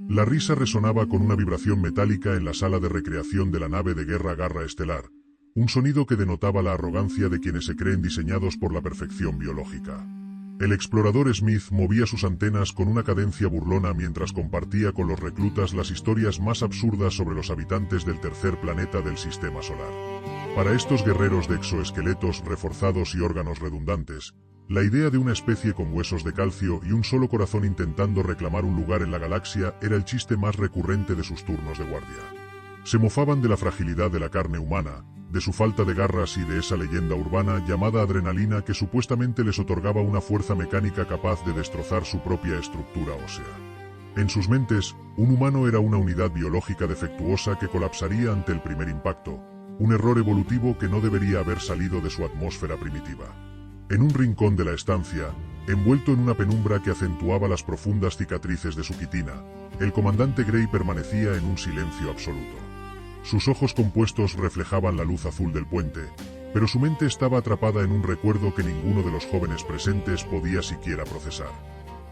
La risa resonaba con una vibración metálica en la sala de recreación de la nave de guerra Garra Estelar, un sonido que denotaba la arrogancia de quienes se creen diseñados por la perfección biológica. El explorador Smith movía sus antenas con una cadencia burlona mientras compartía con los reclutas las historias más absurdas sobre los habitantes del tercer planeta del sistema solar. Para estos guerreros de exoesqueletos reforzados y órganos redundantes, la idea de una especie con huesos de calcio y un solo corazón intentando reclamar un lugar en la galaxia era el chiste más recurrente de sus turnos de guardia. Se mofaban de la fragilidad de la carne humana, de su falta de garras y de esa leyenda urbana llamada adrenalina que supuestamente les otorgaba una fuerza mecánica capaz de destrozar su propia estructura ósea. En sus mentes, un humano era una unidad biológica defectuosa que colapsaría ante el primer impacto, un error evolutivo que no debería haber salido de su atmósfera primitiva. En un rincón de la estancia, envuelto en una penumbra que acentuaba las profundas cicatrices de su quitina, el comandante Gray permanecía en un silencio absoluto. Sus ojos compuestos reflejaban la luz azul del puente, pero su mente estaba atrapada en un recuerdo que ninguno de los jóvenes presentes podía siquiera procesar.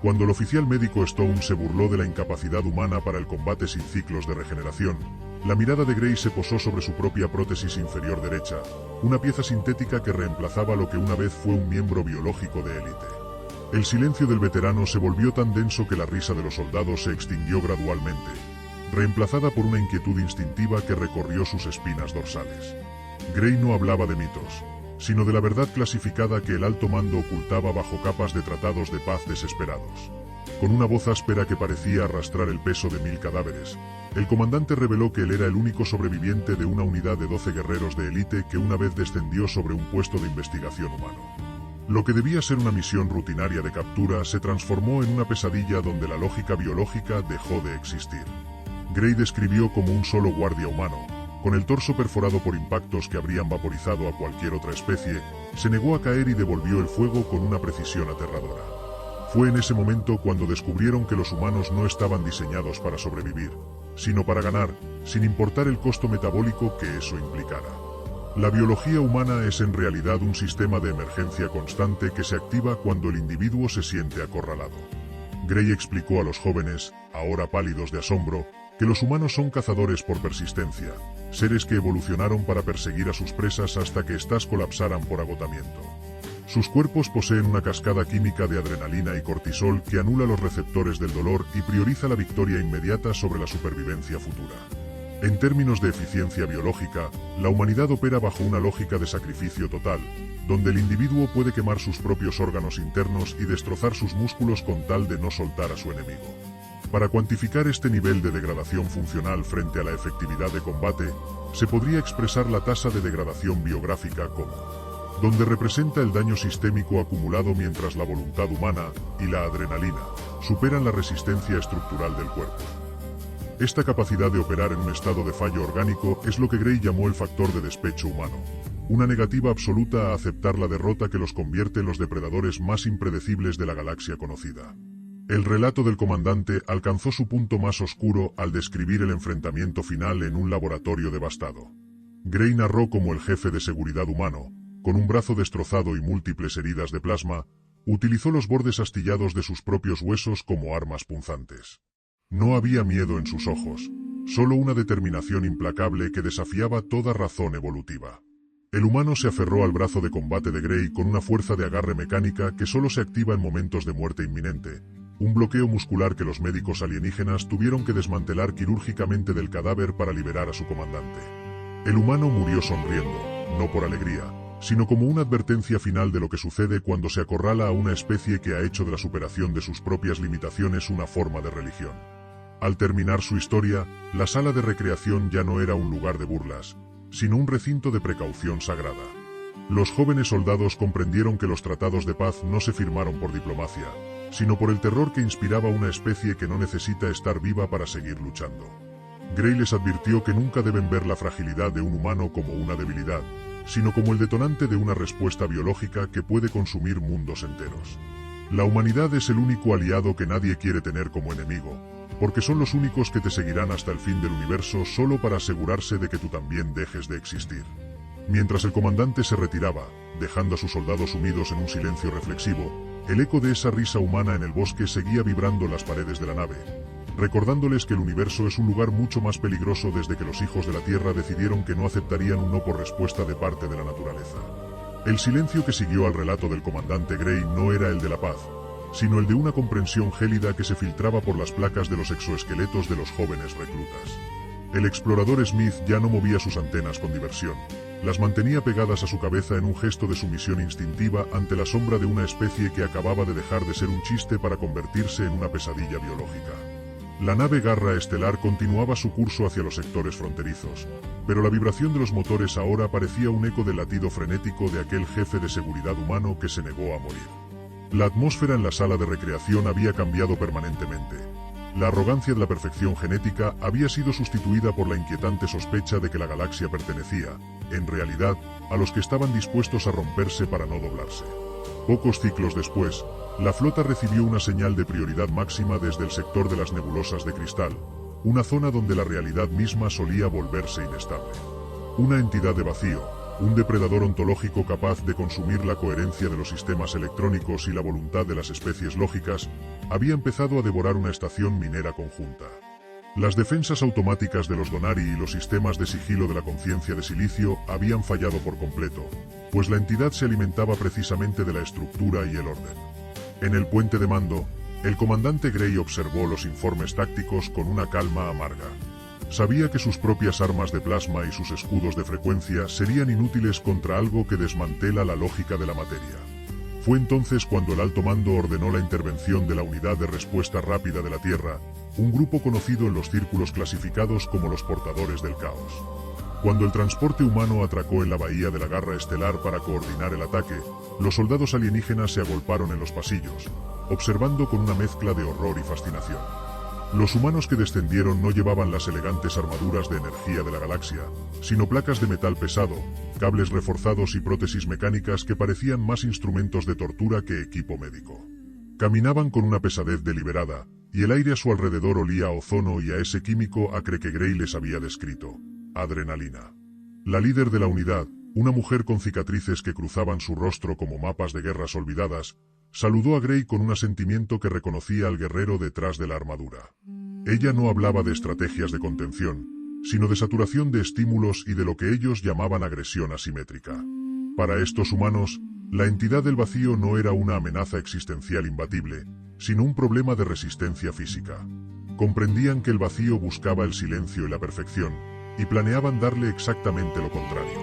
Cuando el oficial médico Stone se burló de la incapacidad humana para el combate sin ciclos de regeneración, la mirada de Gray se posó sobre su propia prótesis inferior derecha, una pieza sintética que reemplazaba lo que una vez fue un miembro biológico de élite. El silencio del veterano se volvió tan denso que la risa de los soldados se extinguió gradualmente, reemplazada por una inquietud instintiva que recorrió sus espinas dorsales. Gray no hablaba de mitos, sino de la verdad clasificada que el alto mando ocultaba bajo capas de tratados de paz desesperados. Con una voz áspera que parecía arrastrar el peso de 1000 cadáveres, el comandante reveló que él era el único sobreviviente de una unidad de 12 guerreros de élite que una vez descendió sobre un puesto de investigación humano. Lo que debía ser una misión rutinaria de captura se transformó en una pesadilla donde la lógica biológica dejó de existir. Gray describió como un solo guardia humano, con el torso perforado por impactos que habrían vaporizado a cualquier otra especie, se negó a caer y devolvió el fuego con una precisión aterradora. Fue en ese momento cuando descubrieron que los humanos no estaban diseñados para sobrevivir, sino para ganar, sin importar el costo metabólico que eso implicara. La biología humana es en realidad un sistema de emergencia constante que se activa cuando el individuo se siente acorralado. Gray explicó a los jóvenes, ahora pálidos de asombro, que los humanos son cazadores por persistencia, seres que evolucionaron para perseguir a sus presas hasta que éstas colapsaran por agotamiento. Sus cuerpos poseen una cascada química de adrenalina y cortisol que anula los receptores del dolor y prioriza la victoria inmediata sobre la supervivencia futura. En términos de eficiencia biológica, la humanidad opera bajo una lógica de sacrificio total, donde el individuo puede quemar sus propios órganos internos y destrozar sus músculos con tal de no soltar a su enemigo. Para cuantificar este nivel de degradación funcional frente a la efectividad de combate, se podría expresar la tasa de degradación biográfica como, donde representa el daño sistémico acumulado mientras la voluntad humana y la adrenalina superan la resistencia estructural del cuerpo. Esta capacidad de operar en un estado de fallo orgánico es lo que Gray llamó el factor de despecho humano, una negativa absoluta a aceptar la derrota que los convierte en los depredadores más impredecibles de la galaxia conocida. El relato del comandante alcanzó su punto más oscuro al describir el enfrentamiento final en un laboratorio devastado. Gray narró cómo el jefe de seguridad humano, con un brazo destrozado y múltiples heridas de plasma, utilizó los bordes astillados de sus propios huesos como armas punzantes. No había miedo en sus ojos, solo una determinación implacable que desafiaba toda razón evolutiva. El humano se aferró al brazo de combate de Gray con una fuerza de agarre mecánica que solo se activa en momentos de muerte inminente, un bloqueo muscular que los médicos alienígenas tuvieron que desmantelar quirúrgicamente del cadáver para liberar a su comandante. El humano murió sonriendo, no por alegría, sino como una advertencia final de lo que sucede cuando se acorrala a una especie que ha hecho de la superación de sus propias limitaciones una forma de religión. Al terminar su historia, la sala de recreación ya no era un lugar de burlas, sino un recinto de precaución sagrada. Los jóvenes soldados comprendieron que los tratados de paz no se firmaron por diplomacia, sino por el terror que inspiraba una especie que no necesita estar viva para seguir luchando. Gray les advirtió que nunca deben ver la fragilidad de un humano como una debilidad, sino como el detonante de una respuesta biológica que puede consumir mundos enteros. La humanidad es el único aliado que nadie quiere tener como enemigo, porque son los únicos que te seguirán hasta el fin del universo solo para asegurarse de que tú también dejes de existir. Mientras el comandante se retiraba, dejando a sus soldados sumidos en un silencio reflexivo, el eco de esa risa humana en el bosque seguía vibrando las paredes de la nave, recordándoles que el universo es un lugar mucho más peligroso desde que los hijos de la Tierra decidieron que no aceptarían un no por respuesta de parte de la naturaleza. El silencio que siguió al relato del comandante Gray no era el de la paz, sino el de una comprensión gélida que se filtraba por las placas de los exoesqueletos de los jóvenes reclutas. El explorador Smith ya no movía sus antenas con diversión, las mantenía pegadas a su cabeza en un gesto de sumisión instintiva ante la sombra de una especie que acababa de dejar de ser un chiste para convertirse en una pesadilla biológica. La nave Garra estelar continuaba su curso hacia los sectores fronterizos, pero la vibración de los motores ahora parecía un eco del latido frenético de aquel jefe de seguridad humano que se negó a morir. La atmósfera en la sala de recreación había cambiado permanentemente. La arrogancia de la perfección genética había sido sustituida por la inquietante sospecha de que la galaxia pertenecía, en realidad, a los que estaban dispuestos a romperse para no doblarse. Pocos ciclos después, la flota recibió una señal de prioridad máxima desde el sector de las nebulosas de cristal, una zona donde la realidad misma solía volverse inestable. Una entidad de vacío, un depredador ontológico capaz de consumir la coherencia de los sistemas electrónicos y la voluntad de las especies lógicas, había empezado a devorar una estación minera conjunta. Las defensas automáticas de los Donari y los sistemas de sigilo de la conciencia de silicio habían fallado por completo, pues la entidad se alimentaba precisamente de la estructura y el orden. En el puente de mando, el comandante Gray observó los informes tácticos con una calma amarga. Sabía que sus propias armas de plasma y sus escudos de frecuencia serían inútiles contra algo que desmantela la lógica de la materia. Fue entonces cuando el alto mando ordenó la intervención de la Unidad de Respuesta Rápida de la Tierra, un grupo conocido en los círculos clasificados como los Portadores del Caos. Cuando el transporte humano atracó en la bahía de la Garra Estelar para coordinar el ataque, los soldados alienígenas se agolparon en los pasillos, observando con una mezcla de horror y fascinación. Los humanos que descendieron no llevaban las elegantes armaduras de energía de la galaxia, sino placas de metal pesado, cables reforzados y prótesis mecánicas que parecían más instrumentos de tortura que equipo médico. Caminaban con una pesadez deliberada, y el aire a su alrededor olía a ozono y a ese químico acre que Gray les había descrito: adrenalina. La líder de la unidad, una mujer con cicatrices que cruzaban su rostro como mapas de guerras olvidadas, saludó a Gray con un asentimiento que reconocía al guerrero detrás de la armadura. Ella no hablaba de estrategias de contención, sino de saturación de estímulos y de lo que ellos llamaban agresión asimétrica. Para estos humanos, la entidad del vacío no era una amenaza existencial imbatible, sino un problema de resistencia física. Comprendían que el vacío buscaba el silencio y la perfección, y planeaban darle exactamente lo contrario.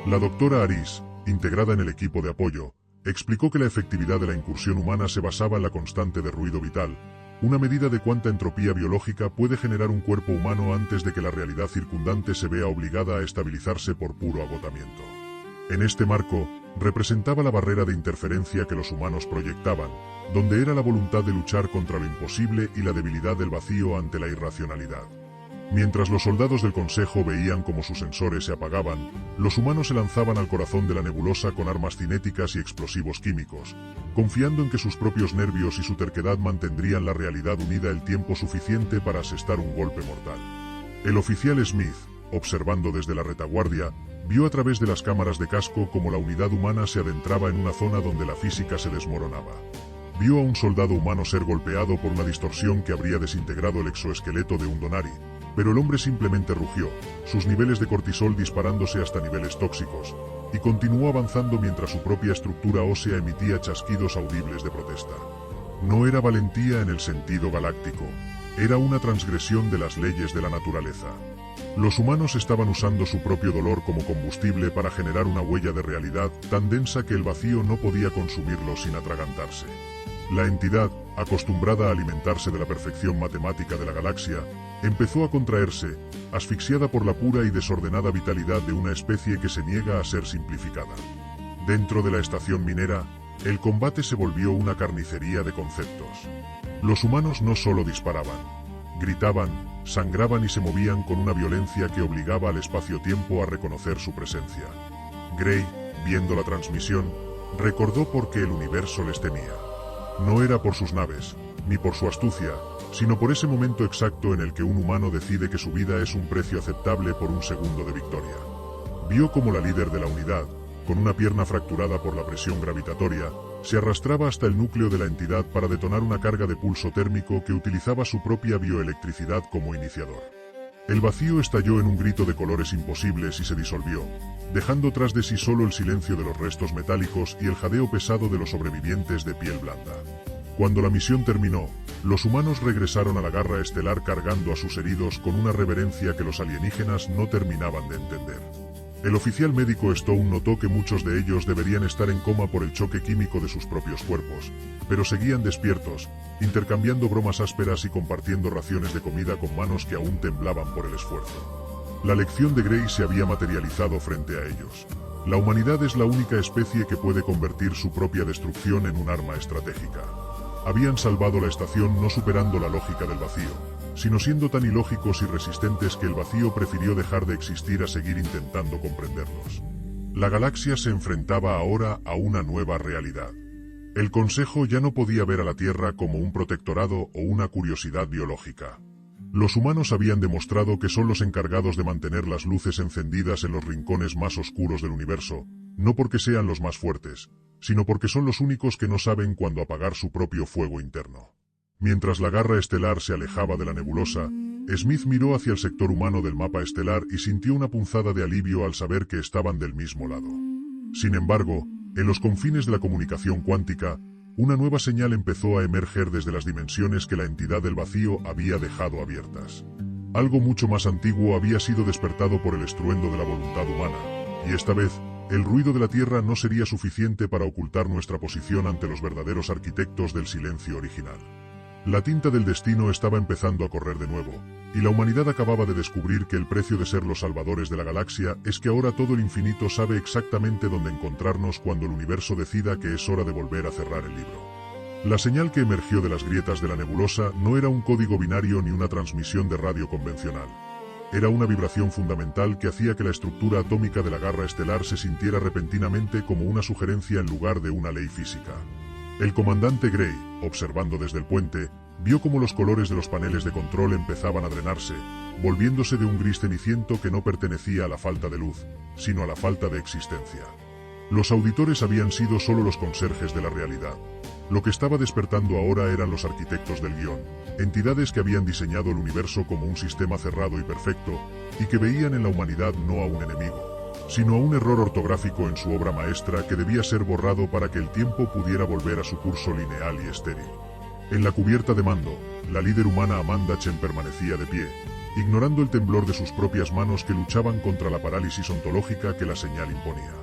La doctora Aris, integrada en el equipo de apoyo, explicó que la efectividad de la incursión humana se basaba en la constante de ruido vital, una medida de cuánta entropía biológica puede generar un cuerpo humano antes de que la realidad circundante se vea obligada a estabilizarse por puro agotamiento. En este marco, representaba la barrera de interferencia que los humanos proyectaban, donde era la voluntad de luchar contra lo imposible y la debilidad del vacío ante la irracionalidad. Mientras los soldados del Consejo veían cómo sus sensores se apagaban, los humanos se lanzaban al corazón de la nebulosa con armas cinéticas y explosivos químicos, confiando en que sus propios nervios y su terquedad mantendrían la realidad unida el tiempo suficiente para asestar un golpe mortal. El oficial Smith, observando desde la retaguardia, vio a través de las cámaras de casco cómo la unidad humana se adentraba en una zona donde la física se desmoronaba. Vio a un soldado humano ser golpeado por una distorsión que habría desintegrado el exoesqueleto de un Donari, pero el hombre simplemente rugió, sus niveles de cortisol disparándose hasta niveles tóxicos, y continuó avanzando mientras su propia estructura ósea emitía chasquidos audibles de protesta. No era valentía en el sentido galáctico, era una transgresión de las leyes de la naturaleza. Los humanos estaban usando su propio dolor como combustible para generar una huella de realidad tan densa que el vacío no podía consumirlo sin atragantarse. La entidad, acostumbrada a alimentarse de la perfección matemática de la galaxia, empezó a contraerse, asfixiada por la pura y desordenada vitalidad de una especie que se niega a ser simplificada. Dentro de la estación minera, el combate se volvió una carnicería de conceptos. Los humanos no solo disparaban, gritaban, sangraban y se movían con una violencia que obligaba al espacio-tiempo a reconocer su presencia. Gray, viendo la transmisión, recordó por qué el universo les temía. No era por sus naves, ni por su astucia, sino por ese momento exacto en el que un humano decide que su vida es un precio aceptable por un segundo de victoria. Vio como la líder de la unidad, con una pierna fracturada por la presión gravitatoria, Se arrastraba hasta el núcleo de la entidad para detonar una carga de pulso térmico que utilizaba su propia bioelectricidad como iniciador. El vacío estalló en un grito de colores imposibles y se disolvió, dejando tras de sí solo el silencio de los restos metálicos y el jadeo pesado de los sobrevivientes de piel blanda. Cuando la misión terminó, los humanos regresaron a la garra estelar cargando a sus heridos con una reverencia que los alienígenas no terminaban de entender. El oficial médico Stone notó que muchos de ellos deberían estar en coma por el choque químico de sus propios cuerpos, pero seguían despiertos, intercambiando bromas ásperas y compartiendo raciones de comida con manos que aún temblaban por el esfuerzo. La lección de Gray se había materializado frente a ellos. La humanidad es la única especie que puede convertir su propia destrucción en un arma estratégica. Habían salvado la estación no superando la lógica del vacío, sino siendo tan ilógicos y resistentes que el vacío prefirió dejar de existir a seguir intentando comprenderlos. La galaxia se enfrentaba ahora a una nueva realidad. El Consejo ya no podía ver a la Tierra como un protectorado o una curiosidad biológica. Los humanos habían demostrado que son los encargados de mantener las luces encendidas en los rincones más oscuros del universo, no porque sean los más fuertes, sino porque son los únicos que no saben cuándo apagar su propio fuego interno. Mientras la garra estelar se alejaba de la nebulosa, Smith miró hacia el sector humano del mapa estelar y sintió una punzada de alivio al saber que estaban del mismo lado. Sin embargo, en los confines de la comunicación cuántica, una nueva señal empezó a emerger desde las dimensiones que la entidad del vacío había dejado abiertas. Algo mucho más antiguo había sido despertado por el estruendo de la voluntad humana, y esta vez, el ruido de la Tierra no sería suficiente para ocultar nuestra posición ante los verdaderos arquitectos del silencio original. La tinta del destino estaba empezando a correr de nuevo, y la humanidad acababa de descubrir que el precio de ser los salvadores de la galaxia es que ahora todo el infinito sabe exactamente dónde encontrarnos cuando el universo decida que es hora de volver a cerrar el libro. La señal que emergió de las grietas de la nebulosa no era un código binario ni una transmisión de radio convencional. Era una vibración fundamental que hacía que la estructura atómica de la garra estelar se sintiera repentinamente como una sugerencia en lugar de una ley física. El comandante Gray, observando desde el puente, vio cómo los colores de los paneles de control empezaban a drenarse, volviéndose de un gris ceniciento que no pertenecía a la falta de luz, sino a la falta de existencia. Los auditores habían sido solo los conserjes de la realidad. Lo que estaba despertando ahora eran los arquitectos del guión, entidades que habían diseñado el universo como un sistema cerrado y perfecto, y que veían en la humanidad no a un enemigo, sino a un error ortográfico en su obra maestra que debía ser borrado para que el tiempo pudiera volver a su curso lineal y estéril. En la cubierta de mando, la líder humana Amanda Chen permanecía de pie, ignorando el temblor de sus propias manos que luchaban contra la parálisis ontológica que la señal imponía.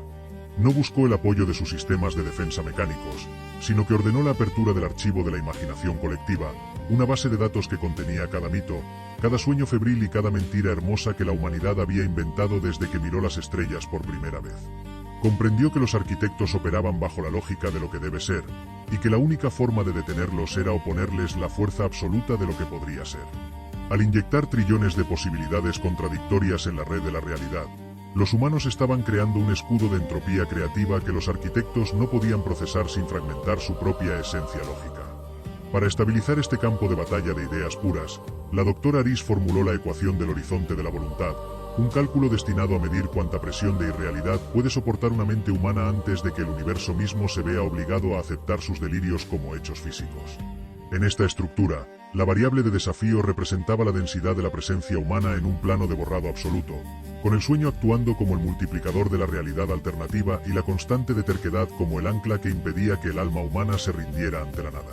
No buscó el apoyo de sus sistemas de defensa mecánicos, sino que ordenó la apertura del archivo de la imaginación colectiva, una base de datos que contenía cada mito, cada sueño febril y cada mentira hermosa que la humanidad había inventado desde que miró las estrellas por primera vez. Comprendió que los arquitectos operaban bajo la lógica de lo que debe ser, y que la única forma de detenerlos era oponerles la fuerza absoluta de lo que podría ser. Al inyectar trillones de posibilidades contradictorias en la red de la realidad, los humanos estaban creando un escudo de entropía creativa que los arquitectos no podían procesar sin fragmentar su propia esencia lógica. Para estabilizar este campo de batalla de ideas puras, la doctora Aris formuló la ecuación del horizonte de la voluntad, un cálculo destinado a medir cuánta presión de irrealidad puede soportar una mente humana antes de que el universo mismo se vea obligado a aceptar sus delirios como hechos físicos. En esta estructura, la variable de desafío representaba la densidad de la presencia humana en un plano de borrado absoluto, con el sueño actuando como el multiplicador de la realidad alternativa y la constante de terquedad como el ancla que impedía que el alma humana se rindiera ante la nada.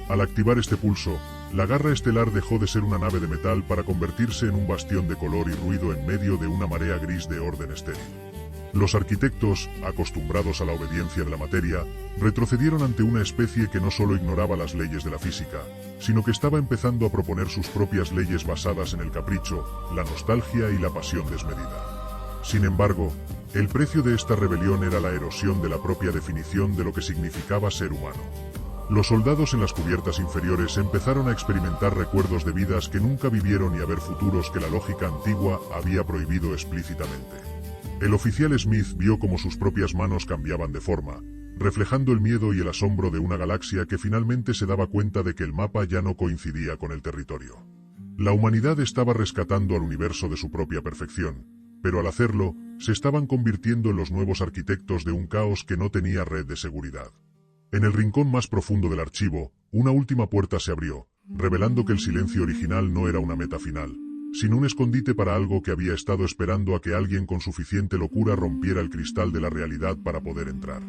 Al activar este pulso, la garra estelar dejó de ser una nave de metal para convertirse en un bastión de color y ruido en medio de una marea gris de orden estéril. Los arquitectos, acostumbrados a la obediencia de la materia, retrocedieron ante una especie que no solo ignoraba las leyes de la física, sino que estaba empezando a proponer sus propias leyes basadas en el capricho, la nostalgia y la pasión desmedida. Sin embargo, el precio de esta rebelión era la erosión de la propia definición de lo que significaba ser humano. Los soldados en las cubiertas inferiores empezaron a experimentar recuerdos de vidas que nunca vivieron y a ver futuros que la lógica antigua había prohibido explícitamente. El oficial Smith vio cómo sus propias manos cambiaban de forma, reflejando el miedo y el asombro de una galaxia que finalmente se daba cuenta de que el mapa ya no coincidía con el territorio. La humanidad estaba rescatando al universo de su propia perfección, pero al hacerlo, se estaban convirtiendo en los nuevos arquitectos de un caos que no tenía red de seguridad. En el rincón más profundo del archivo, una última puerta se abrió, revelando que el silencio original no era una meta final, sino un escondite para algo que había estado esperando a que alguien con suficiente locura rompiera el cristal de la realidad para poder entrar.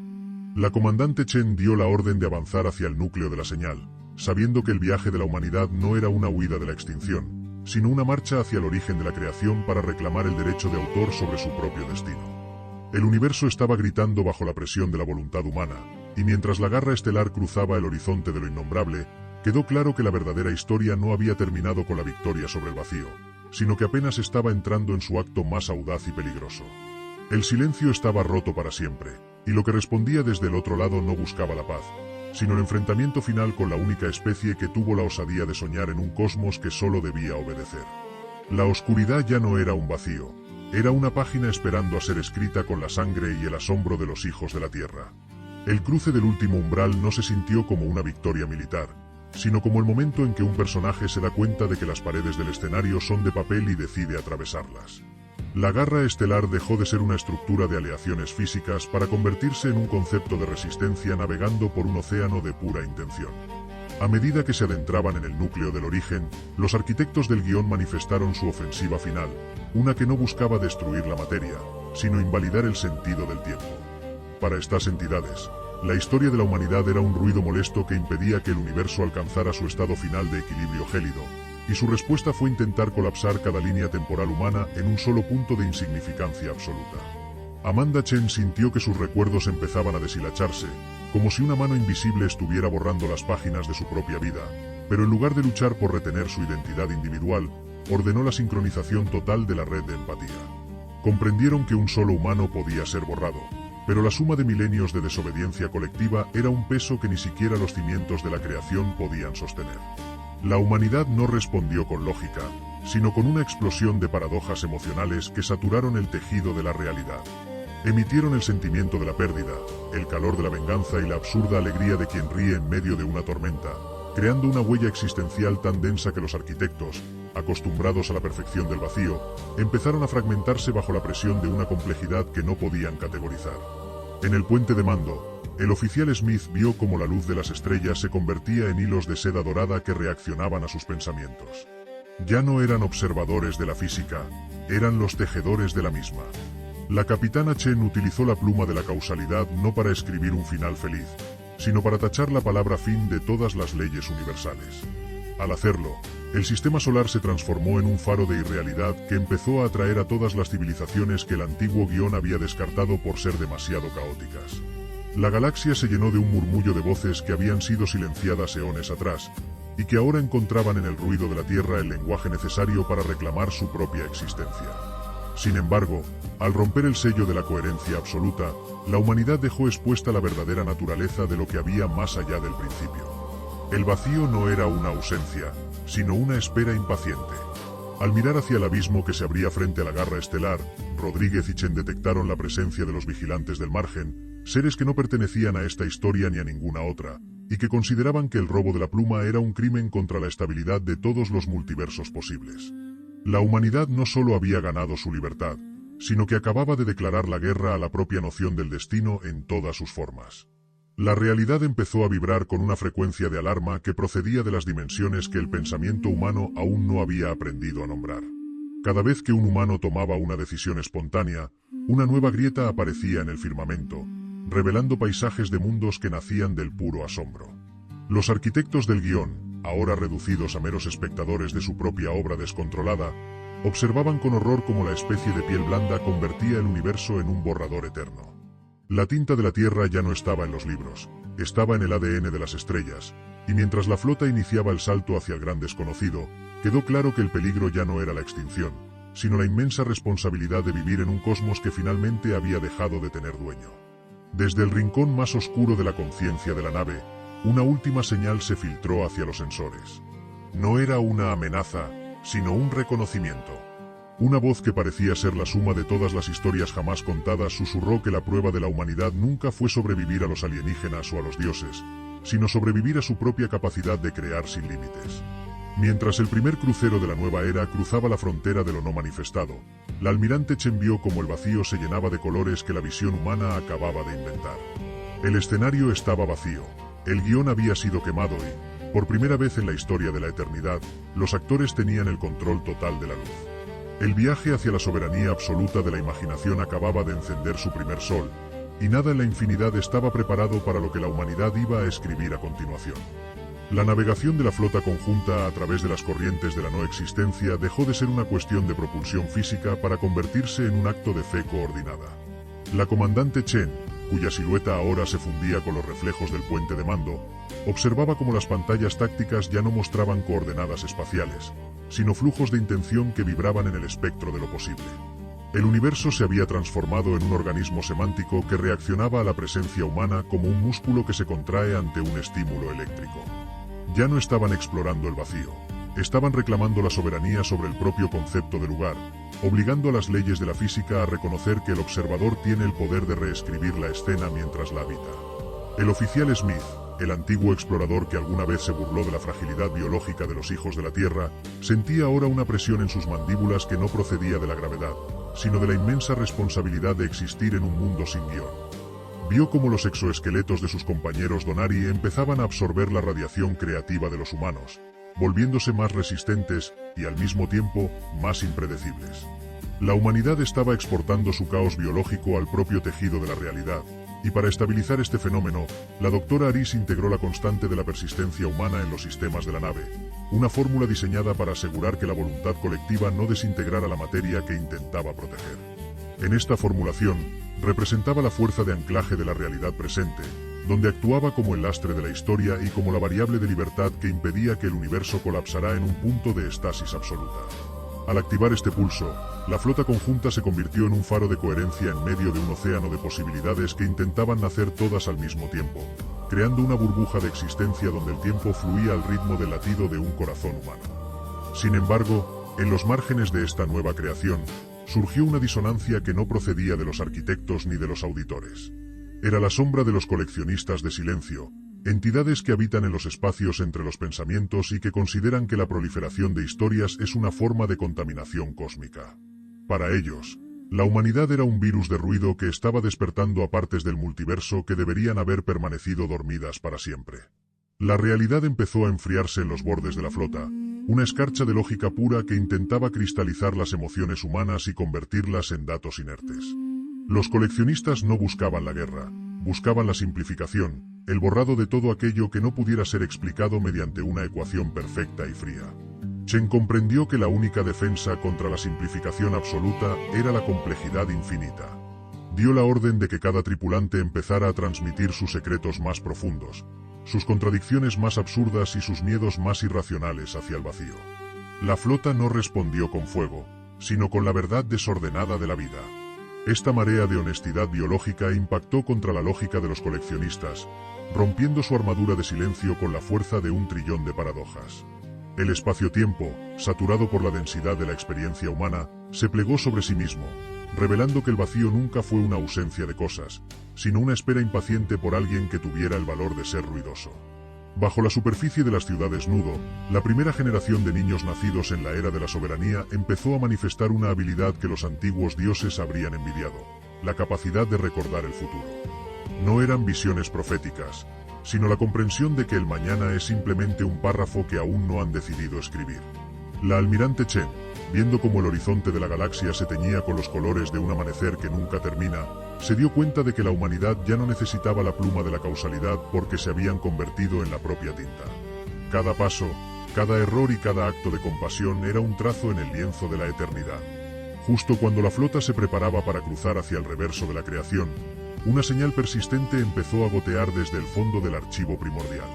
La comandante Chen dio la orden de avanzar hacia el núcleo de la señal, sabiendo que el viaje de la humanidad no era una huida de la extinción, sino una marcha hacia el origen de la creación para reclamar el derecho de autor sobre su propio destino. El universo estaba gritando bajo la presión de la voluntad humana, y mientras la garra estelar cruzaba el horizonte de lo innombrable, quedó claro que la verdadera historia no había terminado con la victoria sobre el vacío, sino que apenas estaba entrando en su acto más audaz y peligroso. El silencio estaba roto para siempre, y lo que respondía desde el otro lado no buscaba la paz, sino el enfrentamiento final con la única especie que tuvo la osadía de soñar en un cosmos que solo debía obedecer. La oscuridad ya no era un vacío, era una página esperando a ser escrita con la sangre y el asombro de los hijos de la Tierra. El cruce del último umbral no se sintió como una victoria militar, sino como el momento en que un personaje se da cuenta de que las paredes del escenario son de papel y decide atravesarlas. La garra estelar dejó de ser una estructura de aleaciones físicas para convertirse en un concepto de resistencia navegando por un océano de pura intención. A medida que se adentraban en el núcleo del origen, los arquitectos del guión manifestaron su ofensiva final, una que no buscaba destruir la materia, sino invalidar el sentido del tiempo. Para estas entidades, la historia de la humanidad era un ruido molesto que impedía que el universo alcanzara su estado final de equilibrio gélido, y su respuesta fue intentar colapsar cada línea temporal humana en un solo punto de insignificancia absoluta. Amanda Chen sintió que sus recuerdos empezaban a deshilacharse, como si una mano invisible estuviera borrando las páginas de su propia vida, pero en lugar de luchar por retener su identidad individual, ordenó la sincronización total de la red de empatía. Comprendieron que un solo humano podía ser borrado, pero la suma de milenios de desobediencia colectiva era un peso que ni siquiera los cimientos de la creación podían sostener. La humanidad no respondió con lógica, sino con una explosión de paradojas emocionales que saturaron el tejido de la realidad. Emitieron el sentimiento de la pérdida, el calor de la venganza y la absurda alegría de quien ríe en medio de una tormenta, creando una huella existencial tan densa que los arquitectos, acostumbrados a la perfección del vacío, empezaron a fragmentarse bajo la presión de una complejidad que no podían categorizar. En el puente de mando, el oficial Smith vio cómo la luz de las estrellas se convertía en hilos de seda dorada que reaccionaban a sus pensamientos. Ya no eran observadores de la física, eran los tejedores de la misma. La capitana Chen utilizó la pluma de la causalidad no para escribir un final feliz, sino para tachar la palabra fin de todas las leyes universales. Al hacerlo, el sistema solar se transformó en un faro de irrealidad que empezó a atraer a todas las civilizaciones que el antiguo guión había descartado por ser demasiado caóticas. La galaxia se llenó de un murmullo de voces que habían sido silenciadas eones atrás, y que ahora encontraban en el ruido de la Tierra el lenguaje necesario para reclamar su propia existencia. Sin embargo, al romper el sello de la coherencia absoluta, la humanidad dejó expuesta la verdadera naturaleza de lo que había más allá del principio. El vacío no era una ausencia, sino una espera impaciente. Al mirar hacia el abismo que se abría frente a la garra estelar, Rodríguez y Chen detectaron la presencia de los vigilantes del margen, seres que no pertenecían a esta historia ni a ninguna otra, y que consideraban que el robo de la pluma era un crimen contra la estabilidad de todos los multiversos posibles. La humanidad no solo había ganado su libertad, sino que acababa de declarar la guerra a la propia noción del destino en todas sus formas. La realidad empezó a vibrar con una frecuencia de alarma que procedía de las dimensiones que el pensamiento humano aún no había aprendido a nombrar. Cada vez que un humano tomaba una decisión espontánea, una nueva grieta aparecía en el firmamento, revelando paisajes de mundos que nacían del puro asombro. Los arquitectos del guión, ahora reducidos a meros espectadores de su propia obra descontrolada, observaban con horror cómo la especie de piel blanda convertía el universo en un borrador eterno. La tinta de la Tierra ya no estaba en los libros, estaba en el ADN de las estrellas, y mientras la flota iniciaba el salto hacia el gran desconocido, quedó claro que el peligro ya no era la extinción, sino la inmensa responsabilidad de vivir en un cosmos que finalmente había dejado de tener dueño. Desde el rincón más oscuro de la conciencia de la nave, una última señal se filtró hacia los sensores. No era una amenaza, sino un reconocimiento. Una voz que parecía ser la suma de todas las historias jamás contadas susurró que la prueba de la humanidad nunca fue sobrevivir a los alienígenas o a los dioses, sino sobrevivir a su propia capacidad de crear sin límites. Mientras el primer crucero de la nueva era cruzaba la frontera de lo no manifestado, la almirante Chen vio cómo el vacío se llenaba de colores que la visión humana acababa de inventar. El escenario estaba vacío. El guión había sido quemado y, por primera vez en la historia de la eternidad, los actores tenían el control total de la luz. El viaje hacia la soberanía absoluta de la imaginación acababa de encender su primer sol, y nada en la infinidad estaba preparado para lo que la humanidad iba a escribir a continuación. La navegación de la flota conjunta a través de las corrientes de la no existencia dejó de ser una cuestión de propulsión física para convertirse en un acto de fe coordinada. La comandante Chen, cuya silueta ahora se fundía con los reflejos del puente de mando, observaba cómo las pantallas tácticas ya no mostraban coordenadas espaciales, sino flujos de intención que vibraban en el espectro de lo posible. El universo se había transformado en un organismo semántico que reaccionaba a la presencia humana como un músculo que se contrae ante un estímulo eléctrico. Ya no estaban explorando el vacío, estaban reclamando la soberanía sobre el propio concepto de lugar, obligando a las leyes de la física a reconocer que el observador tiene el poder de reescribir la escena mientras la habita. El oficial Smith, el antiguo explorador que alguna vez se burló de la fragilidad biológica de los hijos de la Tierra, sentía ahora una presión en sus mandíbulas que no procedía de la gravedad, sino de la inmensa responsabilidad de existir en un mundo sin guión. Vio cómo los exoesqueletos de sus compañeros Donari empezaban a absorber la radiación creativa de los humanos, volviéndose más resistentes y al mismo tiempo más impredecibles. La humanidad estaba exportando su caos biológico al propio tejido de la realidad, y para estabilizar este fenómeno, la doctora Aris integró la constante de la persistencia humana en los sistemas de la nave, una fórmula diseñada para asegurar que la voluntad colectiva no desintegrara la materia que intentaba proteger. En esta formulación, representaba la fuerza de anclaje de la realidad presente, donde actuaba como el lastre de la historia y como la variable de libertad que impedía que el universo colapsara en un punto de estasis absoluta. Al activar este pulso, la flota conjunta se convirtió en un faro de coherencia en medio de un océano de posibilidades que intentaban nacer todas al mismo tiempo, creando una burbuja de existencia donde el tiempo fluía al ritmo del latido de un corazón humano. Sin embargo, en los márgenes de esta nueva creación, surgió una disonancia que no procedía de los arquitectos ni de los auditores. Era la sombra de los coleccionistas de silencio, entidades que habitan en los espacios entre los pensamientos y que consideran que la proliferación de historias es una forma de contaminación cósmica. Para ellos, la humanidad era un virus de ruido que estaba despertando a partes del multiverso que deberían haber permanecido dormidas para siempre. La realidad empezó a enfriarse en los bordes de la flota, una escarcha de lógica pura que intentaba cristalizar las emociones humanas y convertirlas en datos inertes. Los coleccionistas no buscaban la guerra, buscaban la simplificación, el borrado de todo aquello que no pudiera ser explicado mediante una ecuación perfecta y fría. Chen comprendió que la única defensa contra la simplificación absoluta era la complejidad infinita. Dio la orden de que cada tripulante empezara a transmitir sus secretos más profundos, sus contradicciones más absurdas y sus miedos más irracionales hacia el vacío. La flota no respondió con fuego, sino con la verdad desordenada de la vida. Esta marea de honestidad biológica impactó contra la lógica de los coleccionistas, rompiendo su armadura de silencio con la fuerza de 1 trillón de paradojas. El espacio-tiempo, saturado por la densidad de la experiencia humana, se plegó sobre sí mismo, revelando que el vacío nunca fue una ausencia de cosas, sino una espera impaciente por alguien que tuviera el valor de ser ruidoso. Bajo la superficie de las ciudades nudo, la primera generación de niños nacidos en la era de la soberanía empezó a manifestar una habilidad que los antiguos dioses habrían envidiado: la capacidad de recordar el futuro. No eran visiones proféticas, sino la comprensión de que el mañana es simplemente un párrafo que aún no han decidido escribir. La almirante Chen, viendo cómo el horizonte de la galaxia se teñía con los colores de un amanecer que nunca termina, se dio cuenta de que la humanidad ya no necesitaba la pluma de la causalidad porque se habían convertido en la propia tinta. Cada paso, cada error y cada acto de compasión era un trazo en el lienzo de la eternidad. Justo cuando la flota se preparaba para cruzar hacia el reverso de la creación, una señal persistente empezó a gotear desde el fondo del archivo primordial.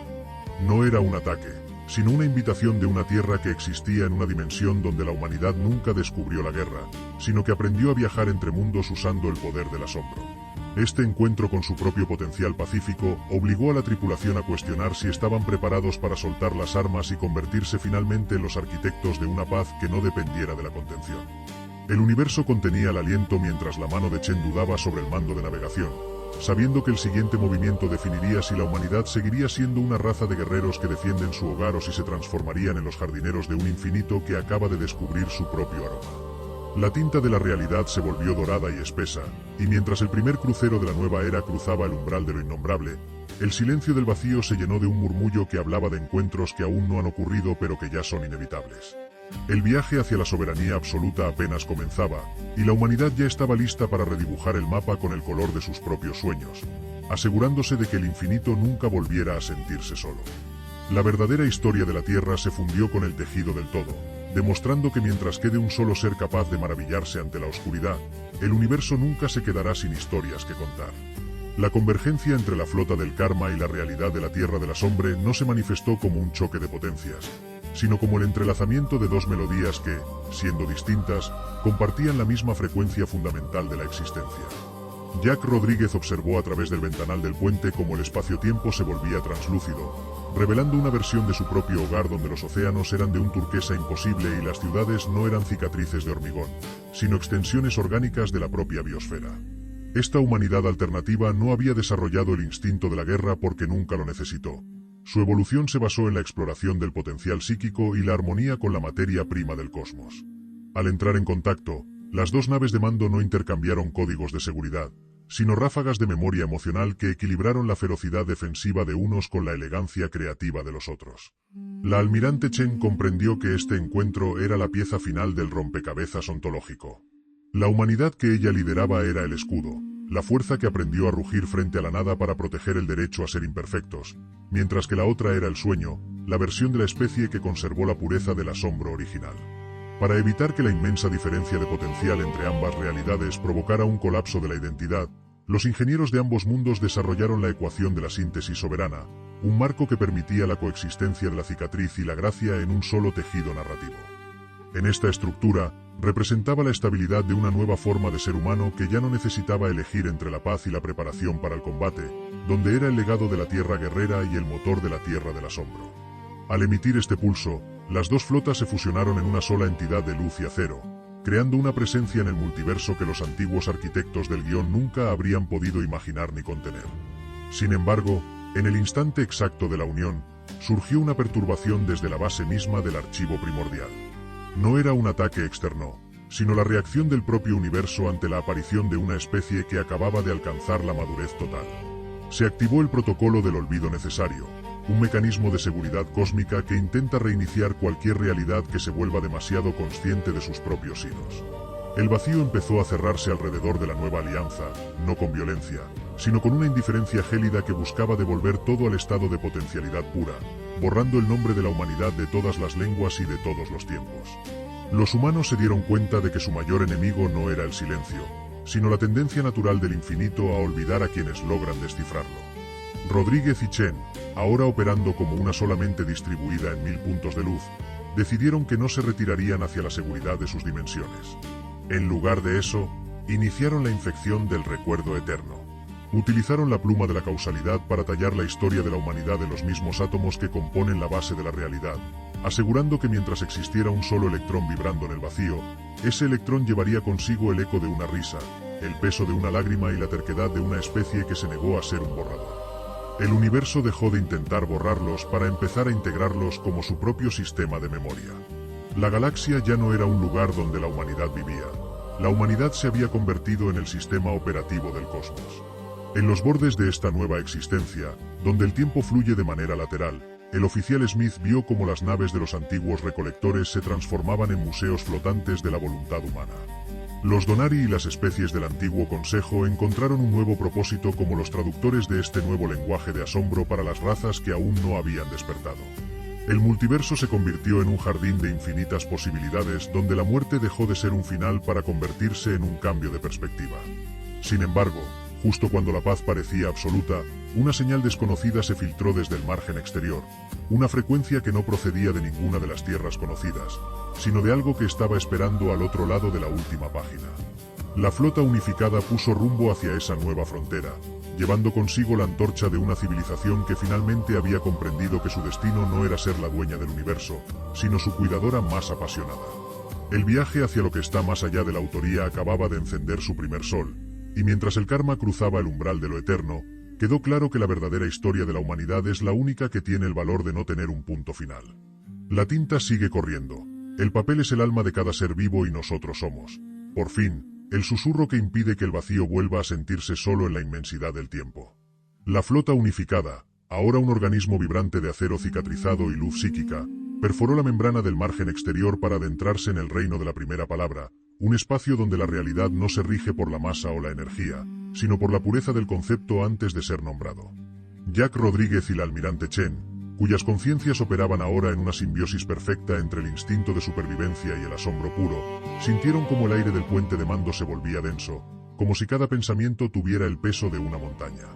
No era un ataque, sino una invitación de una tierra que existía en una dimensión donde la humanidad nunca descubrió la guerra, sino que aprendió a viajar entre mundos usando el poder del asombro. Este encuentro con su propio potencial pacífico obligó a la tripulación a cuestionar si estaban preparados para soltar las armas y convertirse finalmente en los arquitectos de una paz que no dependiera de la contención. El universo contenía el aliento mientras la mano de Chen dudaba sobre el mando de navegación, sabiendo que el siguiente movimiento definiría si la humanidad seguiría siendo una raza de guerreros que defienden su hogar o si se transformarían en los jardineros de un infinito que acaba de descubrir su propio aroma. La tinta de la realidad se volvió dorada y espesa, y mientras el primer crucero de la nueva era cruzaba el umbral de lo innombrable, el silencio del vacío se llenó de un murmullo que hablaba de encuentros que aún no han ocurrido pero que ya son inevitables. El viaje hacia la soberanía absoluta apenas comenzaba, y la humanidad ya estaba lista para redibujar el mapa con el color de sus propios sueños, asegurándose de que el infinito nunca volviera a sentirse solo. La verdadera historia de la Tierra se fundió con el tejido del todo, demostrando que mientras quede un solo ser capaz de maravillarse ante la oscuridad, el universo nunca se quedará sin historias que contar. La convergencia entre la flota del karma y la realidad de la Tierra de la Sombra no se manifestó como un choque de potencias, sino como el entrelazamiento de dos melodías que, siendo distintas, compartían la misma frecuencia fundamental de la existencia. Jack Rodríguez observó a través del ventanal del puente cómo el espacio-tiempo se volvía translúcido, revelando una versión de su propio hogar donde los océanos eran de un turquesa imposible y las ciudades no eran cicatrices de hormigón, sino extensiones orgánicas de la propia biosfera. Esta humanidad alternativa no había desarrollado el instinto de la guerra porque nunca lo necesitó. Su evolución se basó en la exploración del potencial psíquico y la armonía con la materia prima del cosmos. Al entrar en contacto, las dos naves de mando no intercambiaron códigos de seguridad, sino ráfagas de memoria emocional que equilibraron la ferocidad defensiva de unos con la elegancia creativa de los otros. La almirante Chen comprendió que este encuentro era la pieza final del rompecabezas ontológico. La humanidad que ella lideraba era el escudo, la fuerza que aprendió a rugir frente a la nada para proteger el derecho a ser imperfectos, mientras que la otra era el sueño, la versión de la especie que conservó la pureza del asombro original. Para evitar que la inmensa diferencia de potencial entre ambas realidades provocara un colapso de la identidad, los ingenieros de ambos mundos desarrollaron la ecuación de la síntesis soberana, un marco que permitía la coexistencia de la cicatriz y la gracia en un solo tejido narrativo. En esta estructura, representaba la estabilidad de una nueva forma de ser humano que ya no necesitaba elegir entre la paz y la preparación para el combate, donde era el legado de la tierra guerrera y el motor de la tierra del asombro. Al emitir este pulso, las dos flotas se fusionaron en una sola entidad de luz y acero, creando una presencia en el multiverso que los antiguos arquitectos del guión nunca habrían podido imaginar ni contener. Sin embargo, en el instante exacto de la unión, surgió una perturbación desde la base misma del archivo primordial. No era un ataque externo, sino la reacción del propio universo ante la aparición de una especie que acababa de alcanzar la madurez total. Se activó el protocolo del olvido necesario, un mecanismo de seguridad cósmica que intenta reiniciar cualquier realidad que se vuelva demasiado consciente de sus propios hilos. El vacío empezó a cerrarse alrededor de la nueva alianza, no con violencia, sino con una indiferencia gélida que buscaba devolver todo al estado de potencialidad pura, borrando el nombre de la humanidad de todas las lenguas y de todos los tiempos. Los humanos se dieron cuenta de que su mayor enemigo no era el silencio, sino la tendencia natural del infinito a olvidar a quienes logran descifrarlo. Rodríguez y Chen, ahora operando como una sola mente distribuida en 1000 puntos de luz, decidieron que no se retirarían hacia la seguridad de sus dimensiones. En lugar de eso, iniciaron la infección del recuerdo eterno. Utilizaron la pluma de la causalidad para tallar la historia de la humanidad en los mismos átomos que componen la base de la realidad, asegurando que mientras existiera un solo electrón vibrando en el vacío, ese electrón llevaría consigo el eco de una risa, el peso de una lágrima y la terquedad de una especie que se negó a ser un borrador. El universo dejó de intentar borrarlos para empezar a integrarlos como su propio sistema de memoria. La galaxia ya no era un lugar donde la humanidad vivía. La humanidad se había convertido en el sistema operativo del cosmos. En los bordes de esta nueva existencia, donde el tiempo fluye de manera lateral, el oficial Smith vio cómo las naves de los antiguos recolectores se transformaban en museos flotantes de la voluntad humana. Los Donari y las especies del antiguo Consejo encontraron un nuevo propósito como los traductores de este nuevo lenguaje de asombro para las razas que aún no habían despertado. El multiverso se convirtió en un jardín de infinitas posibilidades donde la muerte dejó de ser un final para convertirse en un cambio de perspectiva. Sin embargo, justo cuando la paz parecía absoluta, una señal desconocida se filtró desde el margen exterior, una frecuencia que no procedía de ninguna de las tierras conocidas, sino de algo que estaba esperando al otro lado de la última página. La flota unificada puso rumbo hacia esa nueva frontera, llevando consigo la antorcha de una civilización que finalmente había comprendido que su destino no era ser la dueña del universo, sino su cuidadora más apasionada. El viaje hacia lo que está más allá de la autoría acababa de encender su primer sol, y mientras el karma cruzaba el umbral de lo eterno, quedó claro que la verdadera historia de la humanidad es la única que tiene el valor de no tener un punto final. La tinta sigue corriendo. El papel es el alma de cada ser vivo y nosotros somos, por fin, el susurro que impide que el vacío vuelva a sentirse solo en la inmensidad del tiempo. La flota unificada, ahora un organismo vibrante de acero cicatrizado y luz psíquica, perforó la membrana del margen exterior para adentrarse en el reino de la primera palabra, un espacio donde la realidad no se rige por la masa o la energía, sino por la pureza del concepto antes de ser nombrado. Jack Rodríguez y la almirante Chen, cuyas conciencias operaban ahora en una simbiosis perfecta entre el instinto de supervivencia y el asombro puro, sintieron como el aire del puente de mando se volvía denso, como si cada pensamiento tuviera el peso de una montaña.